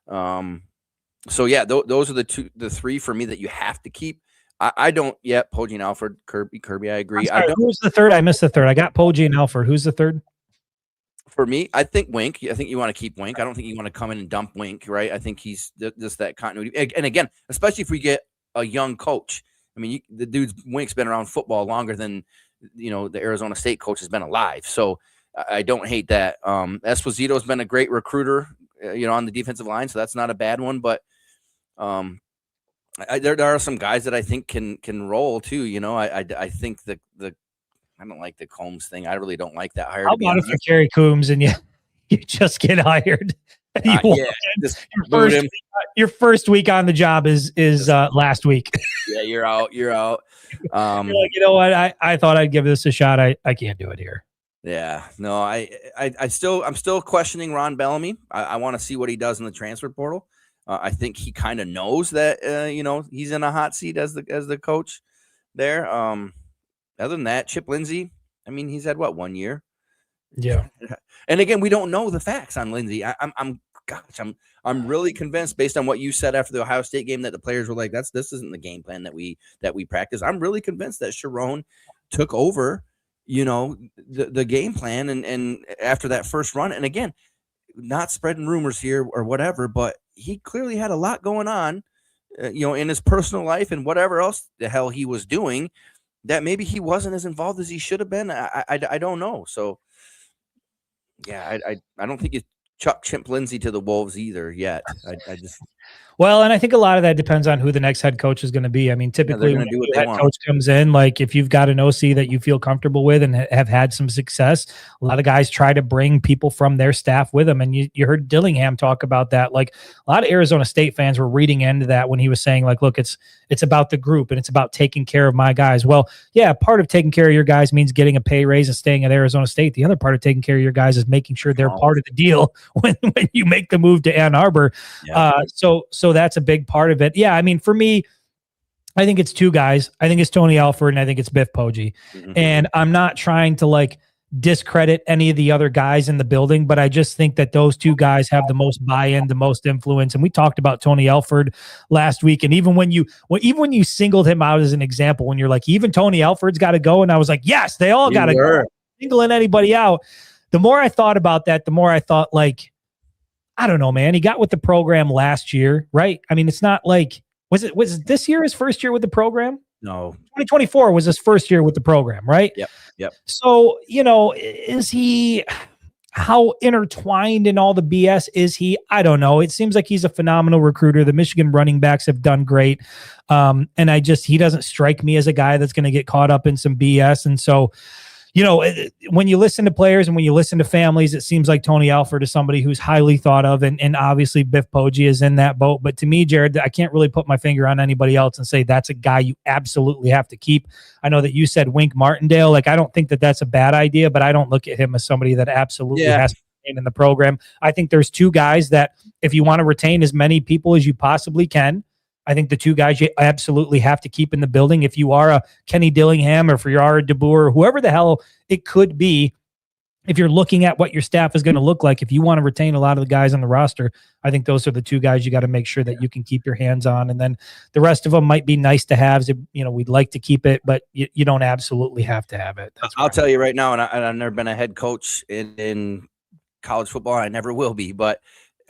S2: So yeah, those are the three for me that you have to keep. I don't yet. Poggi and Alford, Kirby. I agree.
S3: Sorry, who's the third? I missed the third. I got Poggi and Alford. Who's the third?
S2: For me, I think Wink. I think you want to keep Wink. I don't think you want to come in and dump Wink, right? I think he's just that continuity. And again, especially if we get a young coach. I mean, the Wink's been around football longer than, the Arizona State coach has been alive. So I don't hate that. Esposito's been a great recruiter, on the defensive line. So that's not a bad one. But there are some guys that I think can roll too. I think I don't like the Combs thing. I really don't like that hire.
S3: How about if you carry Coombs and you just get hired? Your first week on the job is last week.
S2: Yeah, you're out. You're
S3: like, you know what? I thought I'd give this a shot. I can't do it here.
S2: Yeah, no, I'm still questioning Ron Bellamy. I want to see what he does in the transfer portal. I think he kind of knows that he's in a hot seat as the coach there. Other than that, Chip Lindsey, I mean, he's had 1 year.
S3: Yeah.
S2: And again, we don't know the facts on Lindsey. I'm really convinced based on what you said after the Ohio State game that the players were like, this isn't the game plan that we practice. I'm really convinced that Sharon took over, the game plan and after that first run. And again, not spreading rumors here or whatever, but he clearly had a lot going on, in his personal life and whatever else the hell he was doing, that maybe he wasn't as involved as he should have been. I don't know. So yeah, I don't think you chuck Chip Lindsey to the Wolves either yet.
S3: Well, and I think a lot of that depends on who the next head coach is going to be. I mean, typically when the head coach comes in, like if you've got an OC that you feel comfortable with and have had some success, a lot of guys try to bring people from their staff with them. And you heard Dillingham talk about that. Like a lot of Arizona State fans were reading into that when he was saying like, look, it's about the group and it's about taking care of my guys. Well, yeah, part of taking care of your guys means getting a pay raise and staying at Arizona State. The other part of taking care of your guys is making sure they're part of the deal when you make the move to Ann Arbor. Yeah. So that's a big part of it. Yeah, I mean, for me, I think it's two guys. I think it's Tony Alford and I think it's Biff Poggi. Mm-hmm. And I'm not trying to like discredit any of the other guys in the building, but I just think that those two guys have the most buy-in, the most influence. And we talked about Tony Alford last week. And even when you singled him out as an example, when you're like, even Tony Alford's got to go. And I was like, yes, they all got to go. Singling anybody out. The more I thought about that, the more I thought like, I don't know, man. He got with the program last year, right? I mean, it's not like Was this year his first year with the program?
S2: No.
S3: 2024 was his first year with the program, right?
S2: Yep.
S3: So, is he, how intertwined in all the BS is he? I don't know. It seems like he's a phenomenal recruiter. The Michigan running backs have done great. And he doesn't strike me as a guy that's going to get caught up in some BS. And so, when you listen to players and when you listen to families, it seems like Tony Alford is somebody who's highly thought of, and obviously Biff Poggi is in that boat. But to me, Jared, I can't really put my finger on anybody else and say that's a guy you absolutely have to keep. I know that you said Wink Martindale. Like, I don't think that that's a bad idea, but I don't look at him as somebody that absolutely has to remain in the program. I think there's two guys that if you want to retain as many people as you possibly can, I think the two guys you absolutely have to keep in the building. If you are a Kenny Dillingham or if you are a DeBoer or whoever the hell it could be, if you're looking at what your staff is going to look like, if you want to retain a lot of the guys on the roster, I think those are the two guys you got to make sure that you can keep your hands on. And then the rest of them might be nice to have. We'd like to keep it, but you don't absolutely have to have it.
S2: I'll tell you right now, and I've never been a head coach in college football. I never will be, but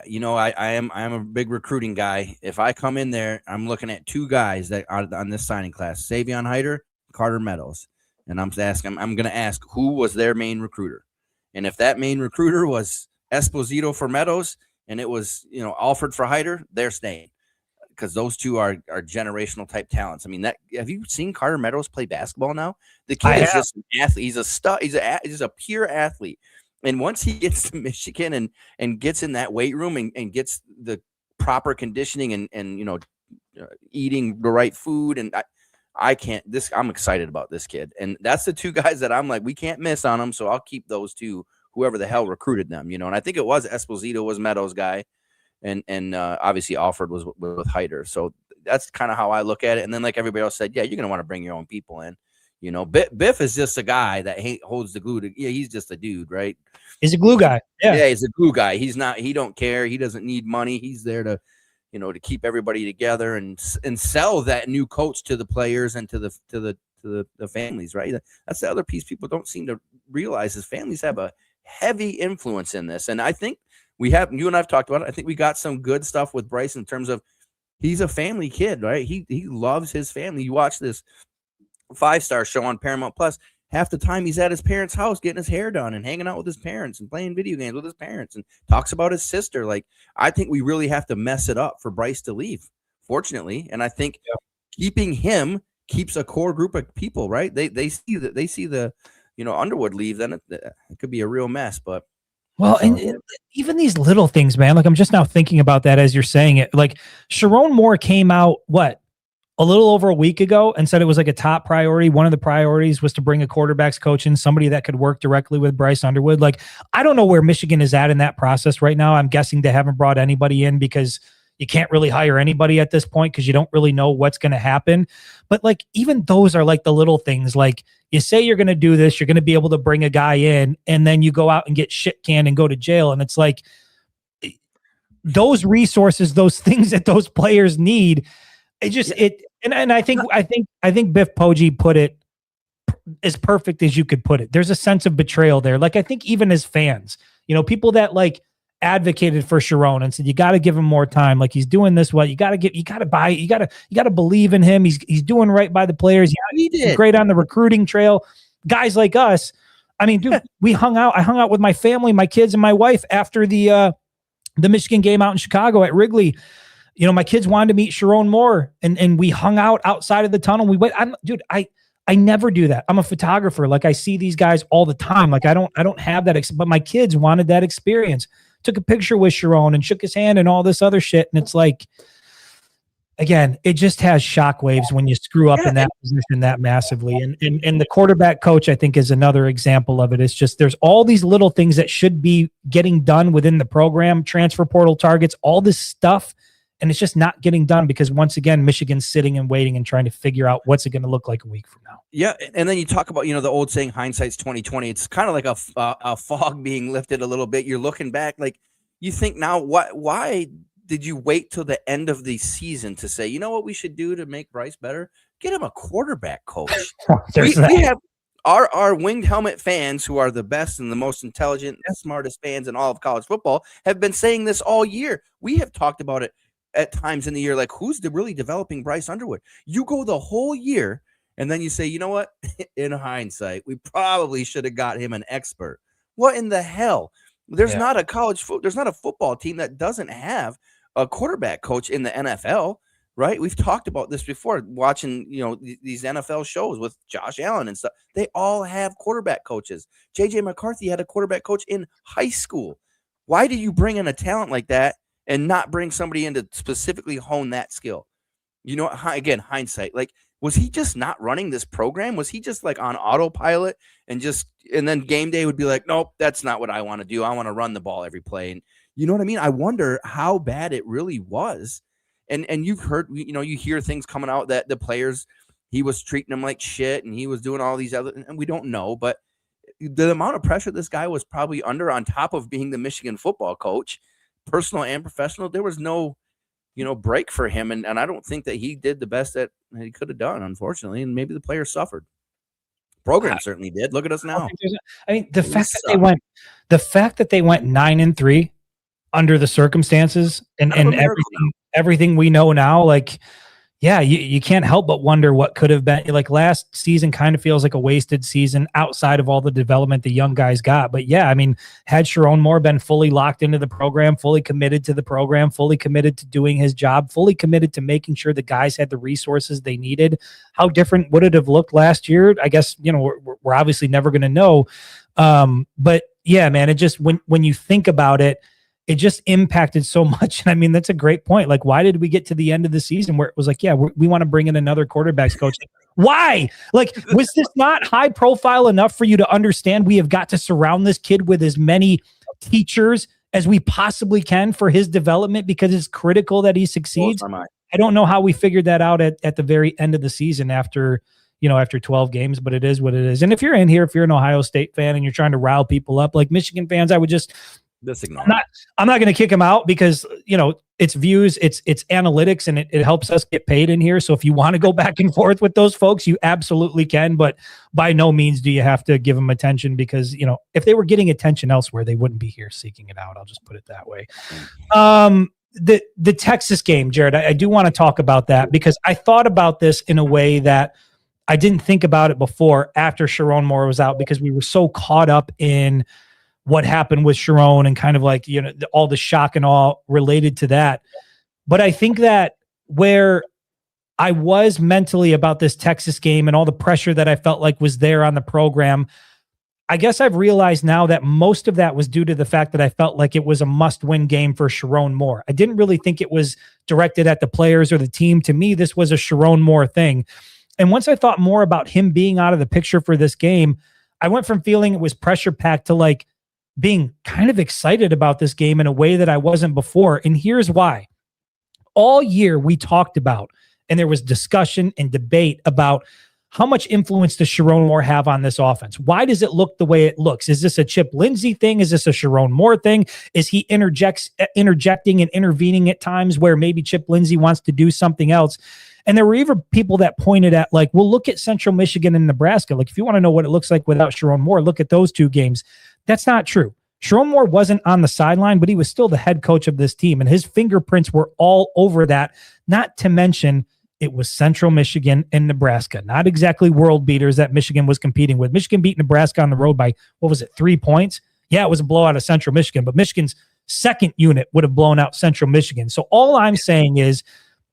S2: I am a big recruiting guy. If I come in there, I'm looking at two guys that are on this signing class, Savion Hyder, Carter Meadows. And I'm going to ask who was their main recruiter. And if that main recruiter was Esposito for Meadows and it was, Alford for Hyder, they're staying. Because those two are generational type talents. I mean, have you seen Carter Meadows play basketball now? The kid is just an athlete. He's a stud. He's a pure athlete. And once he gets to Michigan and gets in that weight room and gets the proper conditioning and eating the right food, and I'm excited about this kid. And that's the two guys that I'm like, we can't miss on them. So I'll keep those two, whoever the hell recruited them, and I think it was Esposito was Meadows' guy. And obviously Alford was with Hyder. So that's kind of how I look at it. And then like everybody else said, yeah, you're going to want to bring your own people in. Biff is just a guy that holds the glue. He's just a dude, right?
S3: He's a glue guy. Yeah,
S2: he's a glue guy. He don't care. He doesn't need money. He's there to, to keep everybody together and sell that new coach to the players and to the families, right? That's the other piece people don't seem to realize is families have a heavy influence in this. And I think you and I've talked about it. I think we got some good stuff with Bryce in terms of he's a family kid, right? He loves his family. You watch this 5-star show on Paramount Plus. Half the time he's at his parents' house getting his hair done and hanging out with his parents and playing video games with his parents and talks about his sister. Like, I think we really have to mess it up for Bryce to leave, fortunately. And I think keeping him keeps a core group of people, right? They see the Underwood leave, then it could be a real mess. But
S3: and even these little things, man, like I'm just now thinking about that as you're saying it. Like Sharon Moore came out, a little over a week ago and said it was like a top priority. One of the priorities was to bring a quarterbacks coach in, somebody that could work directly with Bryce Underwood. Like, I don't know where Michigan is at in that process right now. I'm guessing they haven't brought anybody in because you can't really hire anybody at this point because you don't really know what's going to happen. But like, even those are like the little things. Like, you say you're going to do this, you're going to be able to bring a guy in, and then you go out and get shit canned and go to jail. And it's like those resources, those things that those players need. And I think Biff Poggi put it as perfect as you could put it. There's a sense of betrayal there. Like, I think even as fans, people that like advocated for Sharon and said, you got to give him more time. Like, he's doing this. You got to believe in him. He's doing right by the players. He's great on the recruiting trail. Guys like us. I mean, dude, I hung out with my family, my kids and my wife after the Michigan game out in Chicago at Wrigley. My kids wanted to meet Sharon Moore and we hung out outside of the tunnel. We went, I never do that. I'm a photographer. Like, I see these guys all the time. Like, I don't have that, but my kids wanted that experience. Took a picture with Sharon and shook his hand and all this other shit. And it's like, again, it just has shockwaves when you screw up in that position that massively. And the quarterback coach, I think, is another example of it. It's just, there's all these little things that should be getting done within the program, transfer portal targets, all this stuff. And it's just not getting done because, once again, Michigan's sitting and waiting and trying to figure out what's it going to look like a week from now.
S2: Yeah, and then you talk about, the old saying, hindsight's 20/20. It's kind of like a fog being lifted a little bit. You're looking back, like, you think now, why did you wait till the end of the season to say, you know what we should do to make Bryce better? Get him a quarterback coach. we have our winged helmet fans, who are the best and the most intelligent and smartest fans in all of college football, have been saying this all year. We have talked about it at times in the year, like, who's really developing Bryce Underwood? You go the whole year, and then you say, you know what? In hindsight, we probably should have got him an expert. What in the hell? There's not a there's not a football team that doesn't have a quarterback coach in the NFL, right? We've talked about this before, watching, these NFL shows with Josh Allen and stuff. They all have quarterback coaches. JJ McCarthy had a quarterback coach in high school. Why do you bring in a talent like that and not bring somebody in to specifically hone that skill? Again, hindsight, like, was he just not running this program? Was he just like on autopilot and then game day would be like, nope, that's not what I want to do. I want to run the ball every play. And you know what I mean? I wonder how bad it really was. And you've heard, you hear things coming out that the players, he was treating them like shit and he was doing all these other, and we don't know, but the amount of pressure this guy was probably under, on top of being the Michigan football coach, personal and professional, there was no, break for him. And I don't think that he did the best that he could have done, unfortunately. And maybe the players suffered. Program certainly did. Look at us now.
S3: I mean, the fact that they went 9-3 under the circumstances and everything we know now, like, yeah, you can't help but wonder what could have been. Like, last season kind of feels like a wasted season outside of all the development the young guys got. But yeah, I mean, had Sharon Moore been fully locked into the program, fully committed to the program, fully committed to doing his job, fully committed to making sure the guys had the resources they needed, how different would it have looked last year? I guess, we're obviously never going to know. But yeah, man, it just, when you think about it, it just impacted so much. And I mean, that's a great point. Like, why did we get to the end of the season where it was like, yeah, we want to bring in another quarterbacks coach? Why? Like, was this not high profile enough for you to understand we have got to surround this kid with as many teachers as we possibly can for his development, because it's critical that he succeeds? I don't know how we figured that out at the very end of the season after 12 games, but it is what it is. And if you're in here, if you're an Ohio State fan and you're trying to rile people up like Michigan fans, I would just, I'm not going to kick him out, because it's views, it's analytics, and it helps us get paid in here. So if you want to go back and forth with those folks, you absolutely can, but by no means do you have to give them attention, because if they were getting attention elsewhere, they wouldn't be here seeking it out. I'll just put it that way. The Texas game, Jared, I do want to talk about that, because I thought about this in a way that I didn't think about it before after Sharon Moore was out, because we were so caught up in what happened with Sharon and kind of like, all the shock and awe related to that. But I think that where I was mentally about this Texas game and all the pressure that I felt like was there on the program, I guess I've realized now that most of that was due to the fact that I felt like it was a must-win game for Sharon Moore. I didn't really think it was directed at the players or the team. To me, this was a Sharon Moore thing. And once I thought more about him being out of the picture for this game, I went from feeling it was pressure-packed to like being kind of excited about this game in a way that I wasn't before. And here's why. All year we talked about, and there was discussion and debate about how much influence does Sharon Moore have on this offense? Why does it look the way it looks? Is this a Chip Lindsey thing? Is this a Sharon Moore thing? Is he interjecting and intervening at times where maybe Chip Lindsey wants to do something else? And there were even people that pointed at, like, well, look at Central Michigan and Nebraska. Like, if you want to know what it looks like without Sharon Moore, look at those two games. That's not true. Sharon Moore wasn't on the sideline, but he was still the head coach of this team, and his fingerprints were all over that. Not to mention, it was Central Michigan and Nebraska, not exactly world beaters that Michigan was competing with. Michigan beat Nebraska on the road by, 3 points? Yeah, it was a blowout of Central Michigan, but Michigan's second unit would have blown out Central Michigan. So all I'm saying is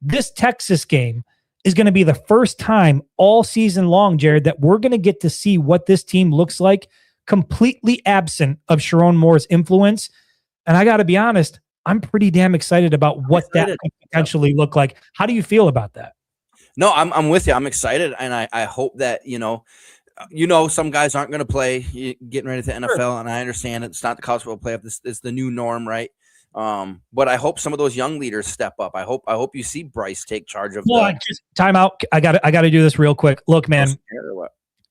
S3: this Texas game is going to be the first time all season long, Jared, that we're going to get to see what this team looks like completely absent of Sharon Moore's influence. And I got to be honest, I'm pretty damn excited about what that could potentially look like. How do you feel about that?
S2: No, I'm with you. I'm excited. And I hope that, some guys aren't going to play getting ready to the NFL. Sure. And I understand it's not the college football playoff. This is the new norm, right? But I hope some of those young leaders step up. I hope you see Bryce take charge of
S3: time out. I got to do this real quick. Look, man,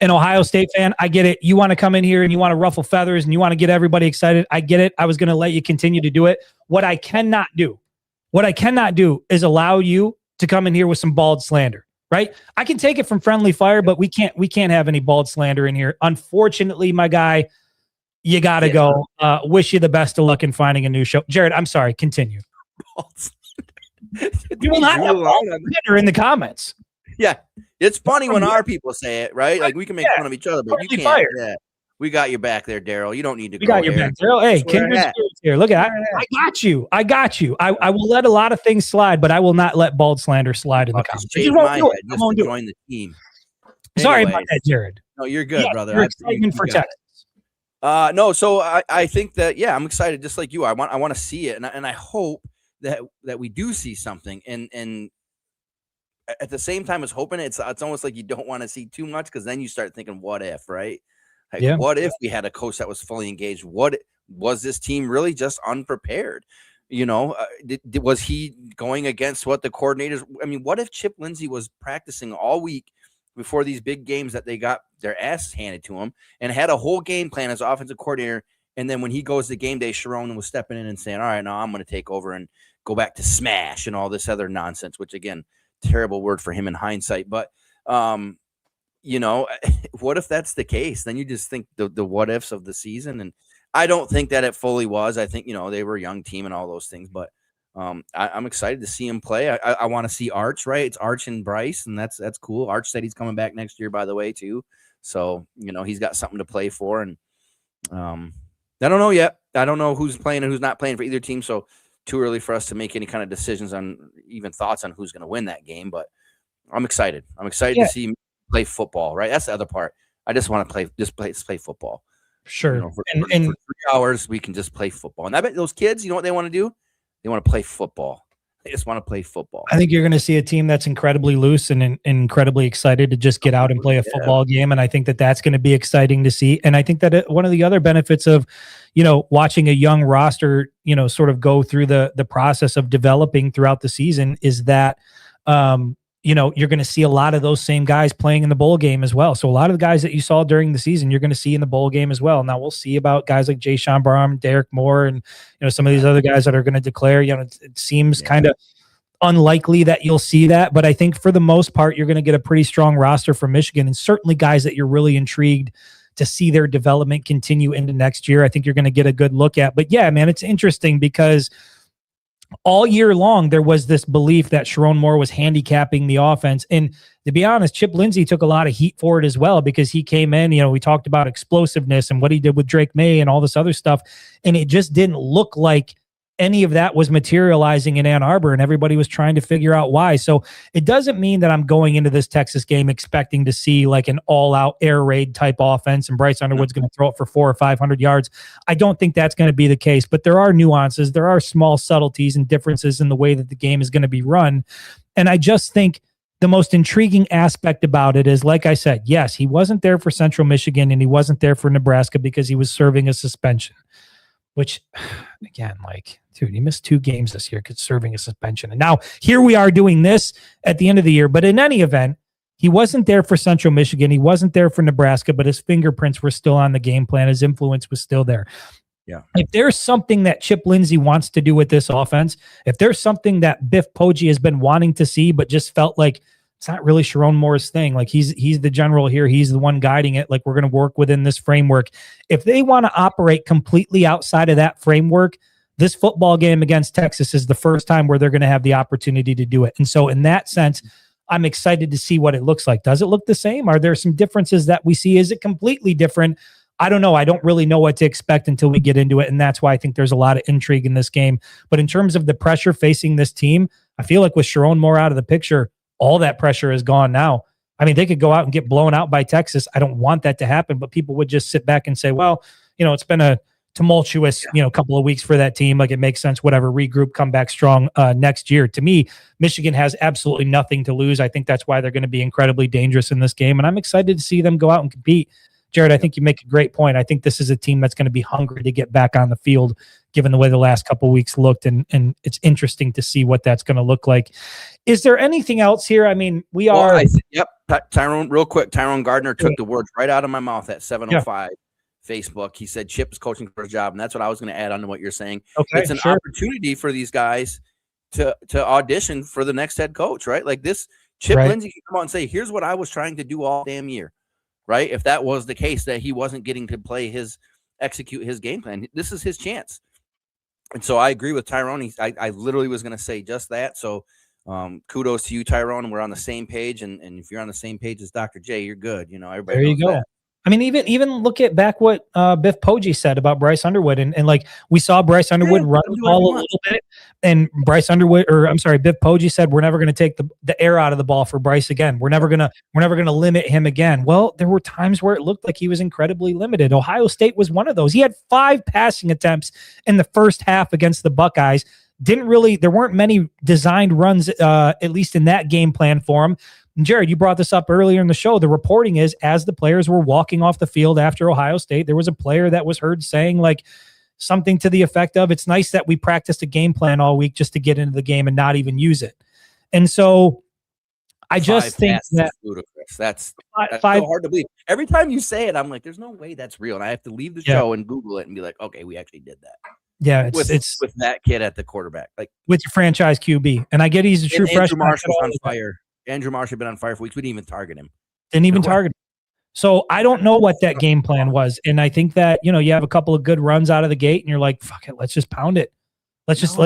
S3: an Ohio State fan, I get it. You want to come in here and you want to ruffle feathers and you want to get everybody excited. I get it. I was going to let you continue to do it. What I cannot do is allow you to come in here with some bald slander, right? I can take it from friendly fire, but we can't have any bald slander in here. Unfortunately, my guy, you got to go. Wish you the best of luck in finding a new show. Jared, I'm sorry. Continue. We will not have Twitter in the comments.
S2: Yeah, it's funny when our people say it, right? Like we can make fun of each other, but you can't. Yeah. We got your back there, Daryl. You don't need to go
S3: got your back, Daryl. Hey, kindred spirits here. Look at I got you. I got you. I will let a lot of things slide, but I will not let bald slander slide in the comments.
S2: Just to join the team.
S3: Sorry about that, Jared.
S2: No, you're good, brother.
S3: You're excitement for Texas.
S2: No, so I think that I'm excited, just like you. I want to see it, and I hope that we do see something. And at the same time as hoping, it's almost like you don't want to see too much, because then you start thinking, what if, right? Like, what if we had a coach that was fully engaged? What was this team really just unprepared? You know, was he going against what the coordinators? I mean, what if Chip Lindsey was practicing all week before these big games that they got their ass handed to him, and had a whole game plan as offensive coordinator? And then when he goes to game day, Sharon was stepping in and saying, all right, now I'm going to take over and go back to smash and all this other nonsense, which again, terrible word for him in hindsight. But, you know, what if that's the case? Then you just think the what ifs of the season. And I don't think that it fully was. I think, you know, they were a young team and all those things, but I'm excited to see him play. I want to see Arch, right? It's Arch and Bryce, and that's cool. Arch said he's coming back next year, by the way, too. So, you know, he's got something to play for. And I don't know yet. I don't know who's playing and who's not playing for either team. So too early for us to make any kind of decisions on even thoughts on who's going to win that game. But I'm excited. I'm excited to see him play football, right? That's the other part. I just want to play football.
S3: Sure.
S2: You know, for 3 hours, we can just play football. And I bet those kids, you know what they want to do? They want to play football. They just want to play football.
S3: I think you're going to see a team that's incredibly loose and incredibly excited to just get out and play a football game. And I think that that's going to be exciting to see. And I think that one of the other benefits of, you know, watching a young roster, you know, sort of go through the process of developing throughout the season is that, you know, you're going to see a lot of those same guys playing in the bowl game as well. So a lot of the guys that you saw during the season, you're going to see in the bowl game as well. Now we'll see about guys like Jay Sean Barham, Derek Moore, and, you know, some of these other guys that are going to declare. You know, it seems kind of unlikely that you'll see that, but I think for the most part, you're going to get a pretty strong roster from Michigan, and certainly guys that you're really intrigued to see their development continue into next year. I think you're going to get a good look at. But yeah, man, it's interesting because all year long, there was this belief that Sharon Moore was handicapping the offense. And to be honest, Chip Lindsey took a lot of heat for it as well, because he came in, you know, we talked about explosiveness and what he did with Drake May and all this other stuff. And it just didn't look like any of that was materializing in Ann Arbor, and everybody was trying to figure out why. So it doesn't mean that I'm going into this Texas game expecting to see like an all-out air raid type offense and Bryce Underwood's going to throw it for 400 or 500 yards. I don't think that's going to be the case, but there are nuances. There are small subtleties and differences in the way that the game is going to be run. And I just think the most intriguing aspect about it is, like I said, yes, he wasn't there for Central Michigan and he wasn't there for Nebraska because he was serving a suspension, which, again, like, dude, he missed 2 games this year because serving a suspension. And now here we are doing this at the end of the year. But in any event, he wasn't there for Central Michigan. He wasn't there for Nebraska, but his fingerprints were still on the game plan. His influence was still there.
S2: Yeah.
S3: If there's something that Chip Lindsey wants to do with this offense, if there's something that Biff Poggi has been wanting to see, but just felt like it's not really Sharon Moore's thing. Like he's the general here. He's the one guiding it. Like, we're going to work within this framework. If they want to operate completely outside of that framework, this football game against Texas is the first time where they're going to have the opportunity to do it. And so in that sense, I'm excited to see what it looks like. Does it look the same? Are there some differences that we see? Is it completely different? I don't know. I don't really know what to expect until we get into it. And that's why I think there's a lot of intrigue in this game. But in terms of the pressure facing this team, I feel like with Sharon Moore out of the picture, all that pressure is gone now. I mean, they could go out and get blown out by Texas. I don't want that to happen, but people would just sit back and say, well, you know, it's been a tumultuous, you know, couple of weeks for that team. Like, it makes sense, whatever, regroup, come back strong next year. To me, Michigan has absolutely nothing to lose. I think that's why they're going to be incredibly dangerous in this game. And I'm excited to see them go out and compete. Jared, I think you make a great point. I think this is a team that's going to be hungry to get back on the field, given the way the last couple of weeks looked. And it's interesting to see what that's going to look like. Is there anything else here? I mean,
S2: Tyrone, real quick. Tyrone Gardner took the words right out of my mouth at 7:05. Facebook. He said Chip is coaching for a job, and that's what I was going to add on to what you're saying.
S3: Okay,
S2: it's an opportunity for these guys to audition for the next head coach, right? Like this, Chip Lindsey can come out and say, "Here's what I was trying to do all damn year," right? If that was the case, that he wasn't getting to execute his game plan, this is his chance. And so I agree with Tyrone. I literally was going to say just that. So kudos to you, Tyrone. We're on the same page. And if you're on the same page as Dr. J, you're good. You know, everybody
S3: there you
S2: knows
S3: go.
S2: that.
S3: I mean, even look at back what Biff Poggi said about Bryce Underwood. And like we saw Bryce Underwood run the ball a little bit. And Biff Poggi said, we're never going to take the air out of the ball for Bryce again. We're never going to limit him again. Well, there were times where it looked like he was incredibly limited. Ohio State was one of those. He had 5 passing attempts in the first half against the Buckeyes. There weren't many designed runs, at least in that game plan for him. And Jared, you brought this up earlier in the show. The reporting is as the players were walking off the field after Ohio State, there was a player that was heard saying like something to the effect of, it's nice that we practiced a game plan all week just to get into the game and not even use it. And so I just think that
S2: ludicrous. That's so hard to believe. Every time you say it, I'm like, there's no way that's real. And I have to leave the show and Google it and be like, okay, we actually did that.
S3: Yeah,
S2: it's with that kid at the quarterback, like
S3: with your franchise QB. And I get he's a true freshman.
S2: Andrew Marshall's on fire. Andrew Marsh had been on fire for weeks. We didn't even target him.
S3: So I don't know what that game plan was. And I think that, you have a couple of good runs out of the gate and you're like, fuck it, let's just pound it. Let's just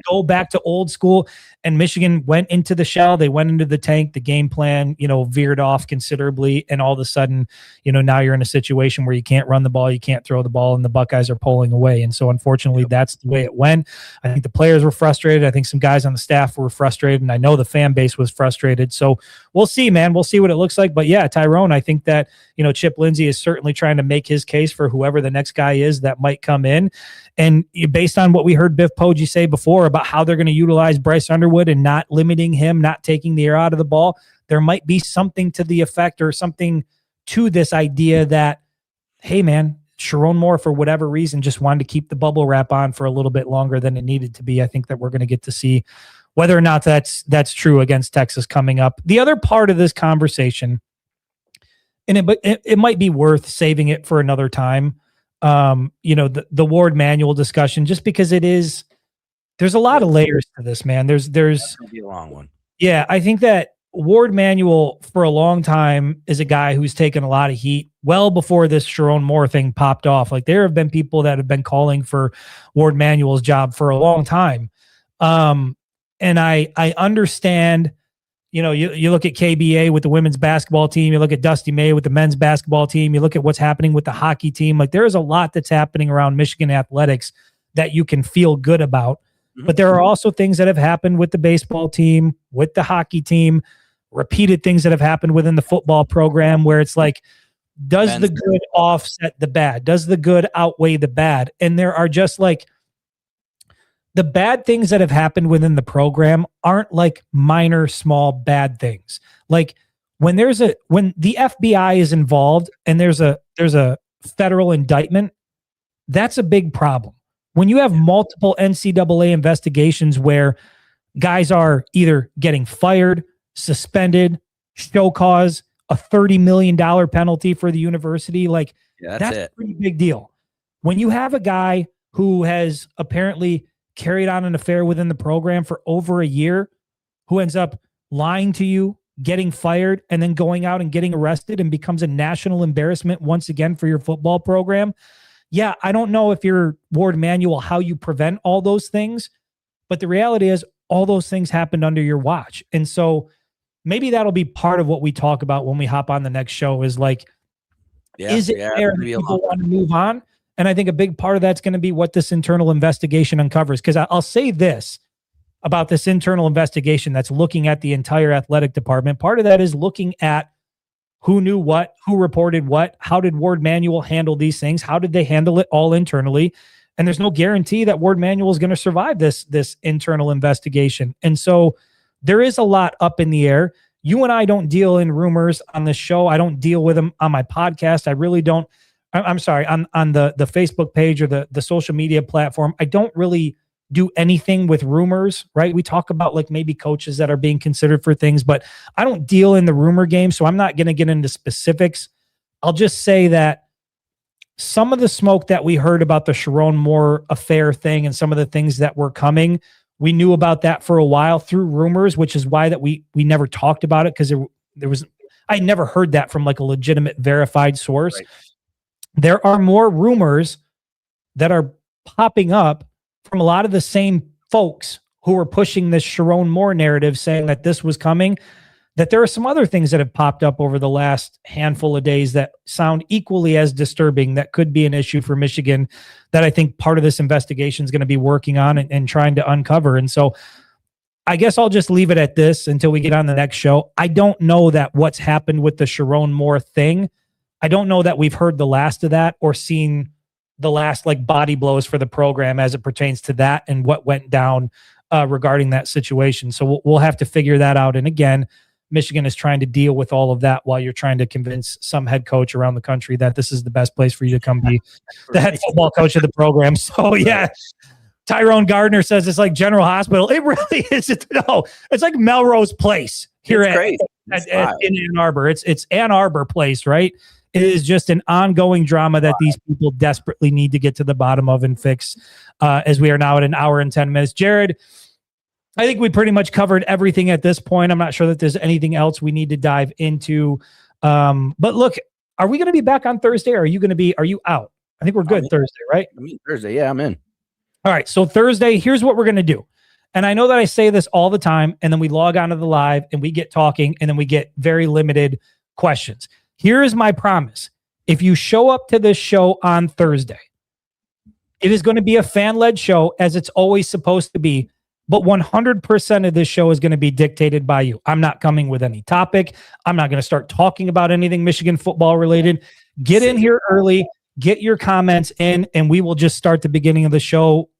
S3: go back to old school. And Michigan went into the shell. They went into the tank. The game plan, veered off considerably. And all of a sudden, now you're in a situation where you can't run the ball, you can't throw the ball, and the Buckeyes are pulling away. And so unfortunately, that's the way it went. I think the players were frustrated. I think some guys on the staff were frustrated. And I know the fan base was frustrated. So we'll see, man. We'll see what it looks like. But yeah, Tyrone, I think that, Chip Lindsey is certainly trying to make his case for whoever the next guy is that might come in. And based on what we heard Biff Poggi say before about how they're going to utilize Bryce Underwood and not limiting him, not taking the air out of the ball, there might be something to the effect or something to this idea that, hey, man, Sharon Moore, for whatever reason, just wanted to keep the bubble wrap on for a little bit longer than it needed to be. I think that we're going to get to see whether or not that's true against Texas coming up. The other part of this conversation, and it might be worth saving it for another time, the Ward Manual discussion, just because there's a lot of layers to this, man. That's
S2: gonna be a long one.
S3: Yeah, I think that Ward Manual for a long time is a guy who's taken a lot of heat well before this Sharon Moore thing popped off. Like there have been people that have been calling for Ward Manual's job for a long time. And I understand, you look at KBA with the women's basketball team, you look at Dusty May with the men's basketball team, you look at what's happening with the hockey team. Like there is a lot that's happening around Michigan athletics that you can feel good about. Mm-hmm. But there are also things that have happened with the baseball team, with the hockey team, repeated things that have happened within the football program where it's like, does the good offset the bad? Does the good outweigh the bad? And there are just like, the bad things that have happened within the program aren't like minor, small, bad things. Like when the FBI is involved and there's a federal indictment, that's a big problem. When you have multiple NCAA investigations where guys are either getting fired, suspended, show cause, a $30 million penalty for the university, like that's a pretty big deal. When you have a guy who has apparently carried on an affair within the program for over a year, who ends up lying to you, getting fired, and then going out and getting arrested and becomes a national embarrassment once again for your football program. Yeah, I don't know if you're Ward Manual, how you prevent all those things, but the reality is all those things happened under your watch. And so maybe that'll be part of what we talk about when we hop on the next show is like, is it fair that people want to move on? And I think a big part of that's going to be what this internal investigation uncovers. Because I'll say this about this internal investigation that's looking at the entire athletic department. Part of that is looking at who knew what, who reported what, how did Ward Manual handle these things, how did they handle it all internally. And there's no guarantee that Ward Manual is going to survive this internal investigation. And so there is a lot up in the air. You and I don't deal in rumors on this show. I don't deal with them on my podcast. I really don't. I'm sorry, on the Facebook page or the social media platform, I don't really do anything with rumors, right? We talk about like maybe coaches that are being considered for things, but I don't deal in the rumor game, so I'm not going to get into specifics. I'll just say that some of the smoke that we heard about the Sharon Moore affair thing and some of the things that were coming, we knew about that for a while through rumors, which is why that we never talked about it because I never heard that from like a legitimate verified source. Right. There are more rumors that are popping up from a lot of the same folks who were pushing this Sharon Moore narrative, saying that this was coming, that there are some other things that have popped up over the last handful of days that sound equally as disturbing, that could be an issue for Michigan, that I think part of this investigation is going to be working on and trying to uncover. And so I guess I'll just leave it at this until we get on the next show. I don't know that what's happened with the Sharon Moore thing, I don't know that we've heard the last of that or seen the last like body blows for the program as it pertains to that and what went down regarding that situation. So we'll have to figure that out. And again, Michigan is trying to deal with all of that while you're trying to convince some head coach around the country that this is the best place for you to come be the head football coach of the program. So yeah, Tyrone Gardner says it's like General Hospital. It really isn't. No, it's like Melrose Place here in Ann Arbor. It's Ann Arbor Place, right? It is just an ongoing drama that these people desperately need to get to the bottom of and fix, as we are now at an hour and 10 minutes. Jared, I think we pretty much covered everything at this point. I'm not sure that there's anything else we need to dive into. But look, are we going to be back on Thursday? Or are you out? I think we're good Thursday, right?
S2: Thursday. Yeah, I'm in.
S3: All right. So Thursday, here's what we're going to do. And I know that I say this all the time, and then we log onto the live and we get talking, and then we get very limited questions. Here is my promise. If you show up to this show on Thursday, it is going to be a fan-led show as it's always supposed to be, but 100% of this show is going to be dictated by you. I'm not coming with any topic. I'm not going to start talking about anything Michigan football related. Get in here early, get your comments in, and we will just start the beginning of the show,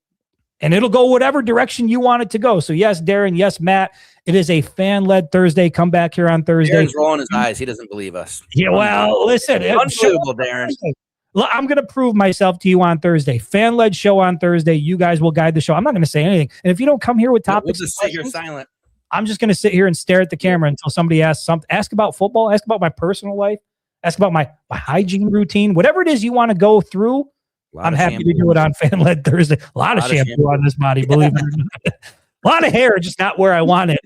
S3: and it'll go whatever direction you want it to go. So yes, Darren, yes, Matt, it is a fan-led Thursday. Come back here on Thursday.
S2: Darren's rolling his eyes. He doesn't believe us.
S3: Yeah, well, listen.
S2: Unbelievable, Darren.
S3: I'm going to prove myself to you on Thursday. Fan-led show on Thursday. You guys will guide the show. I'm not going to say anything. And if you don't come here with topics,
S2: we'll just sit here silent.
S3: I'm just going to sit here and stare at the camera until somebody asks something. Ask about football. Ask about my personal life. Ask about my hygiene routine. Whatever it is you want to go through, I'm happy to do it on Fan-led Thursday. A lot of shampoo on this body, believe it or not. A lot of hair, just not where I want it.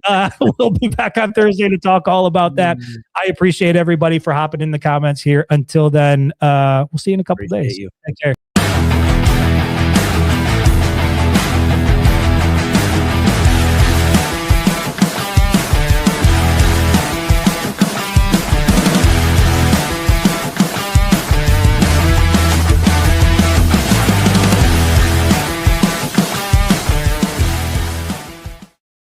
S3: We'll be back on Thursday to talk all about that. I appreciate everybody for hopping in the comments here. Until then, we'll see you in a couple of days. Take care.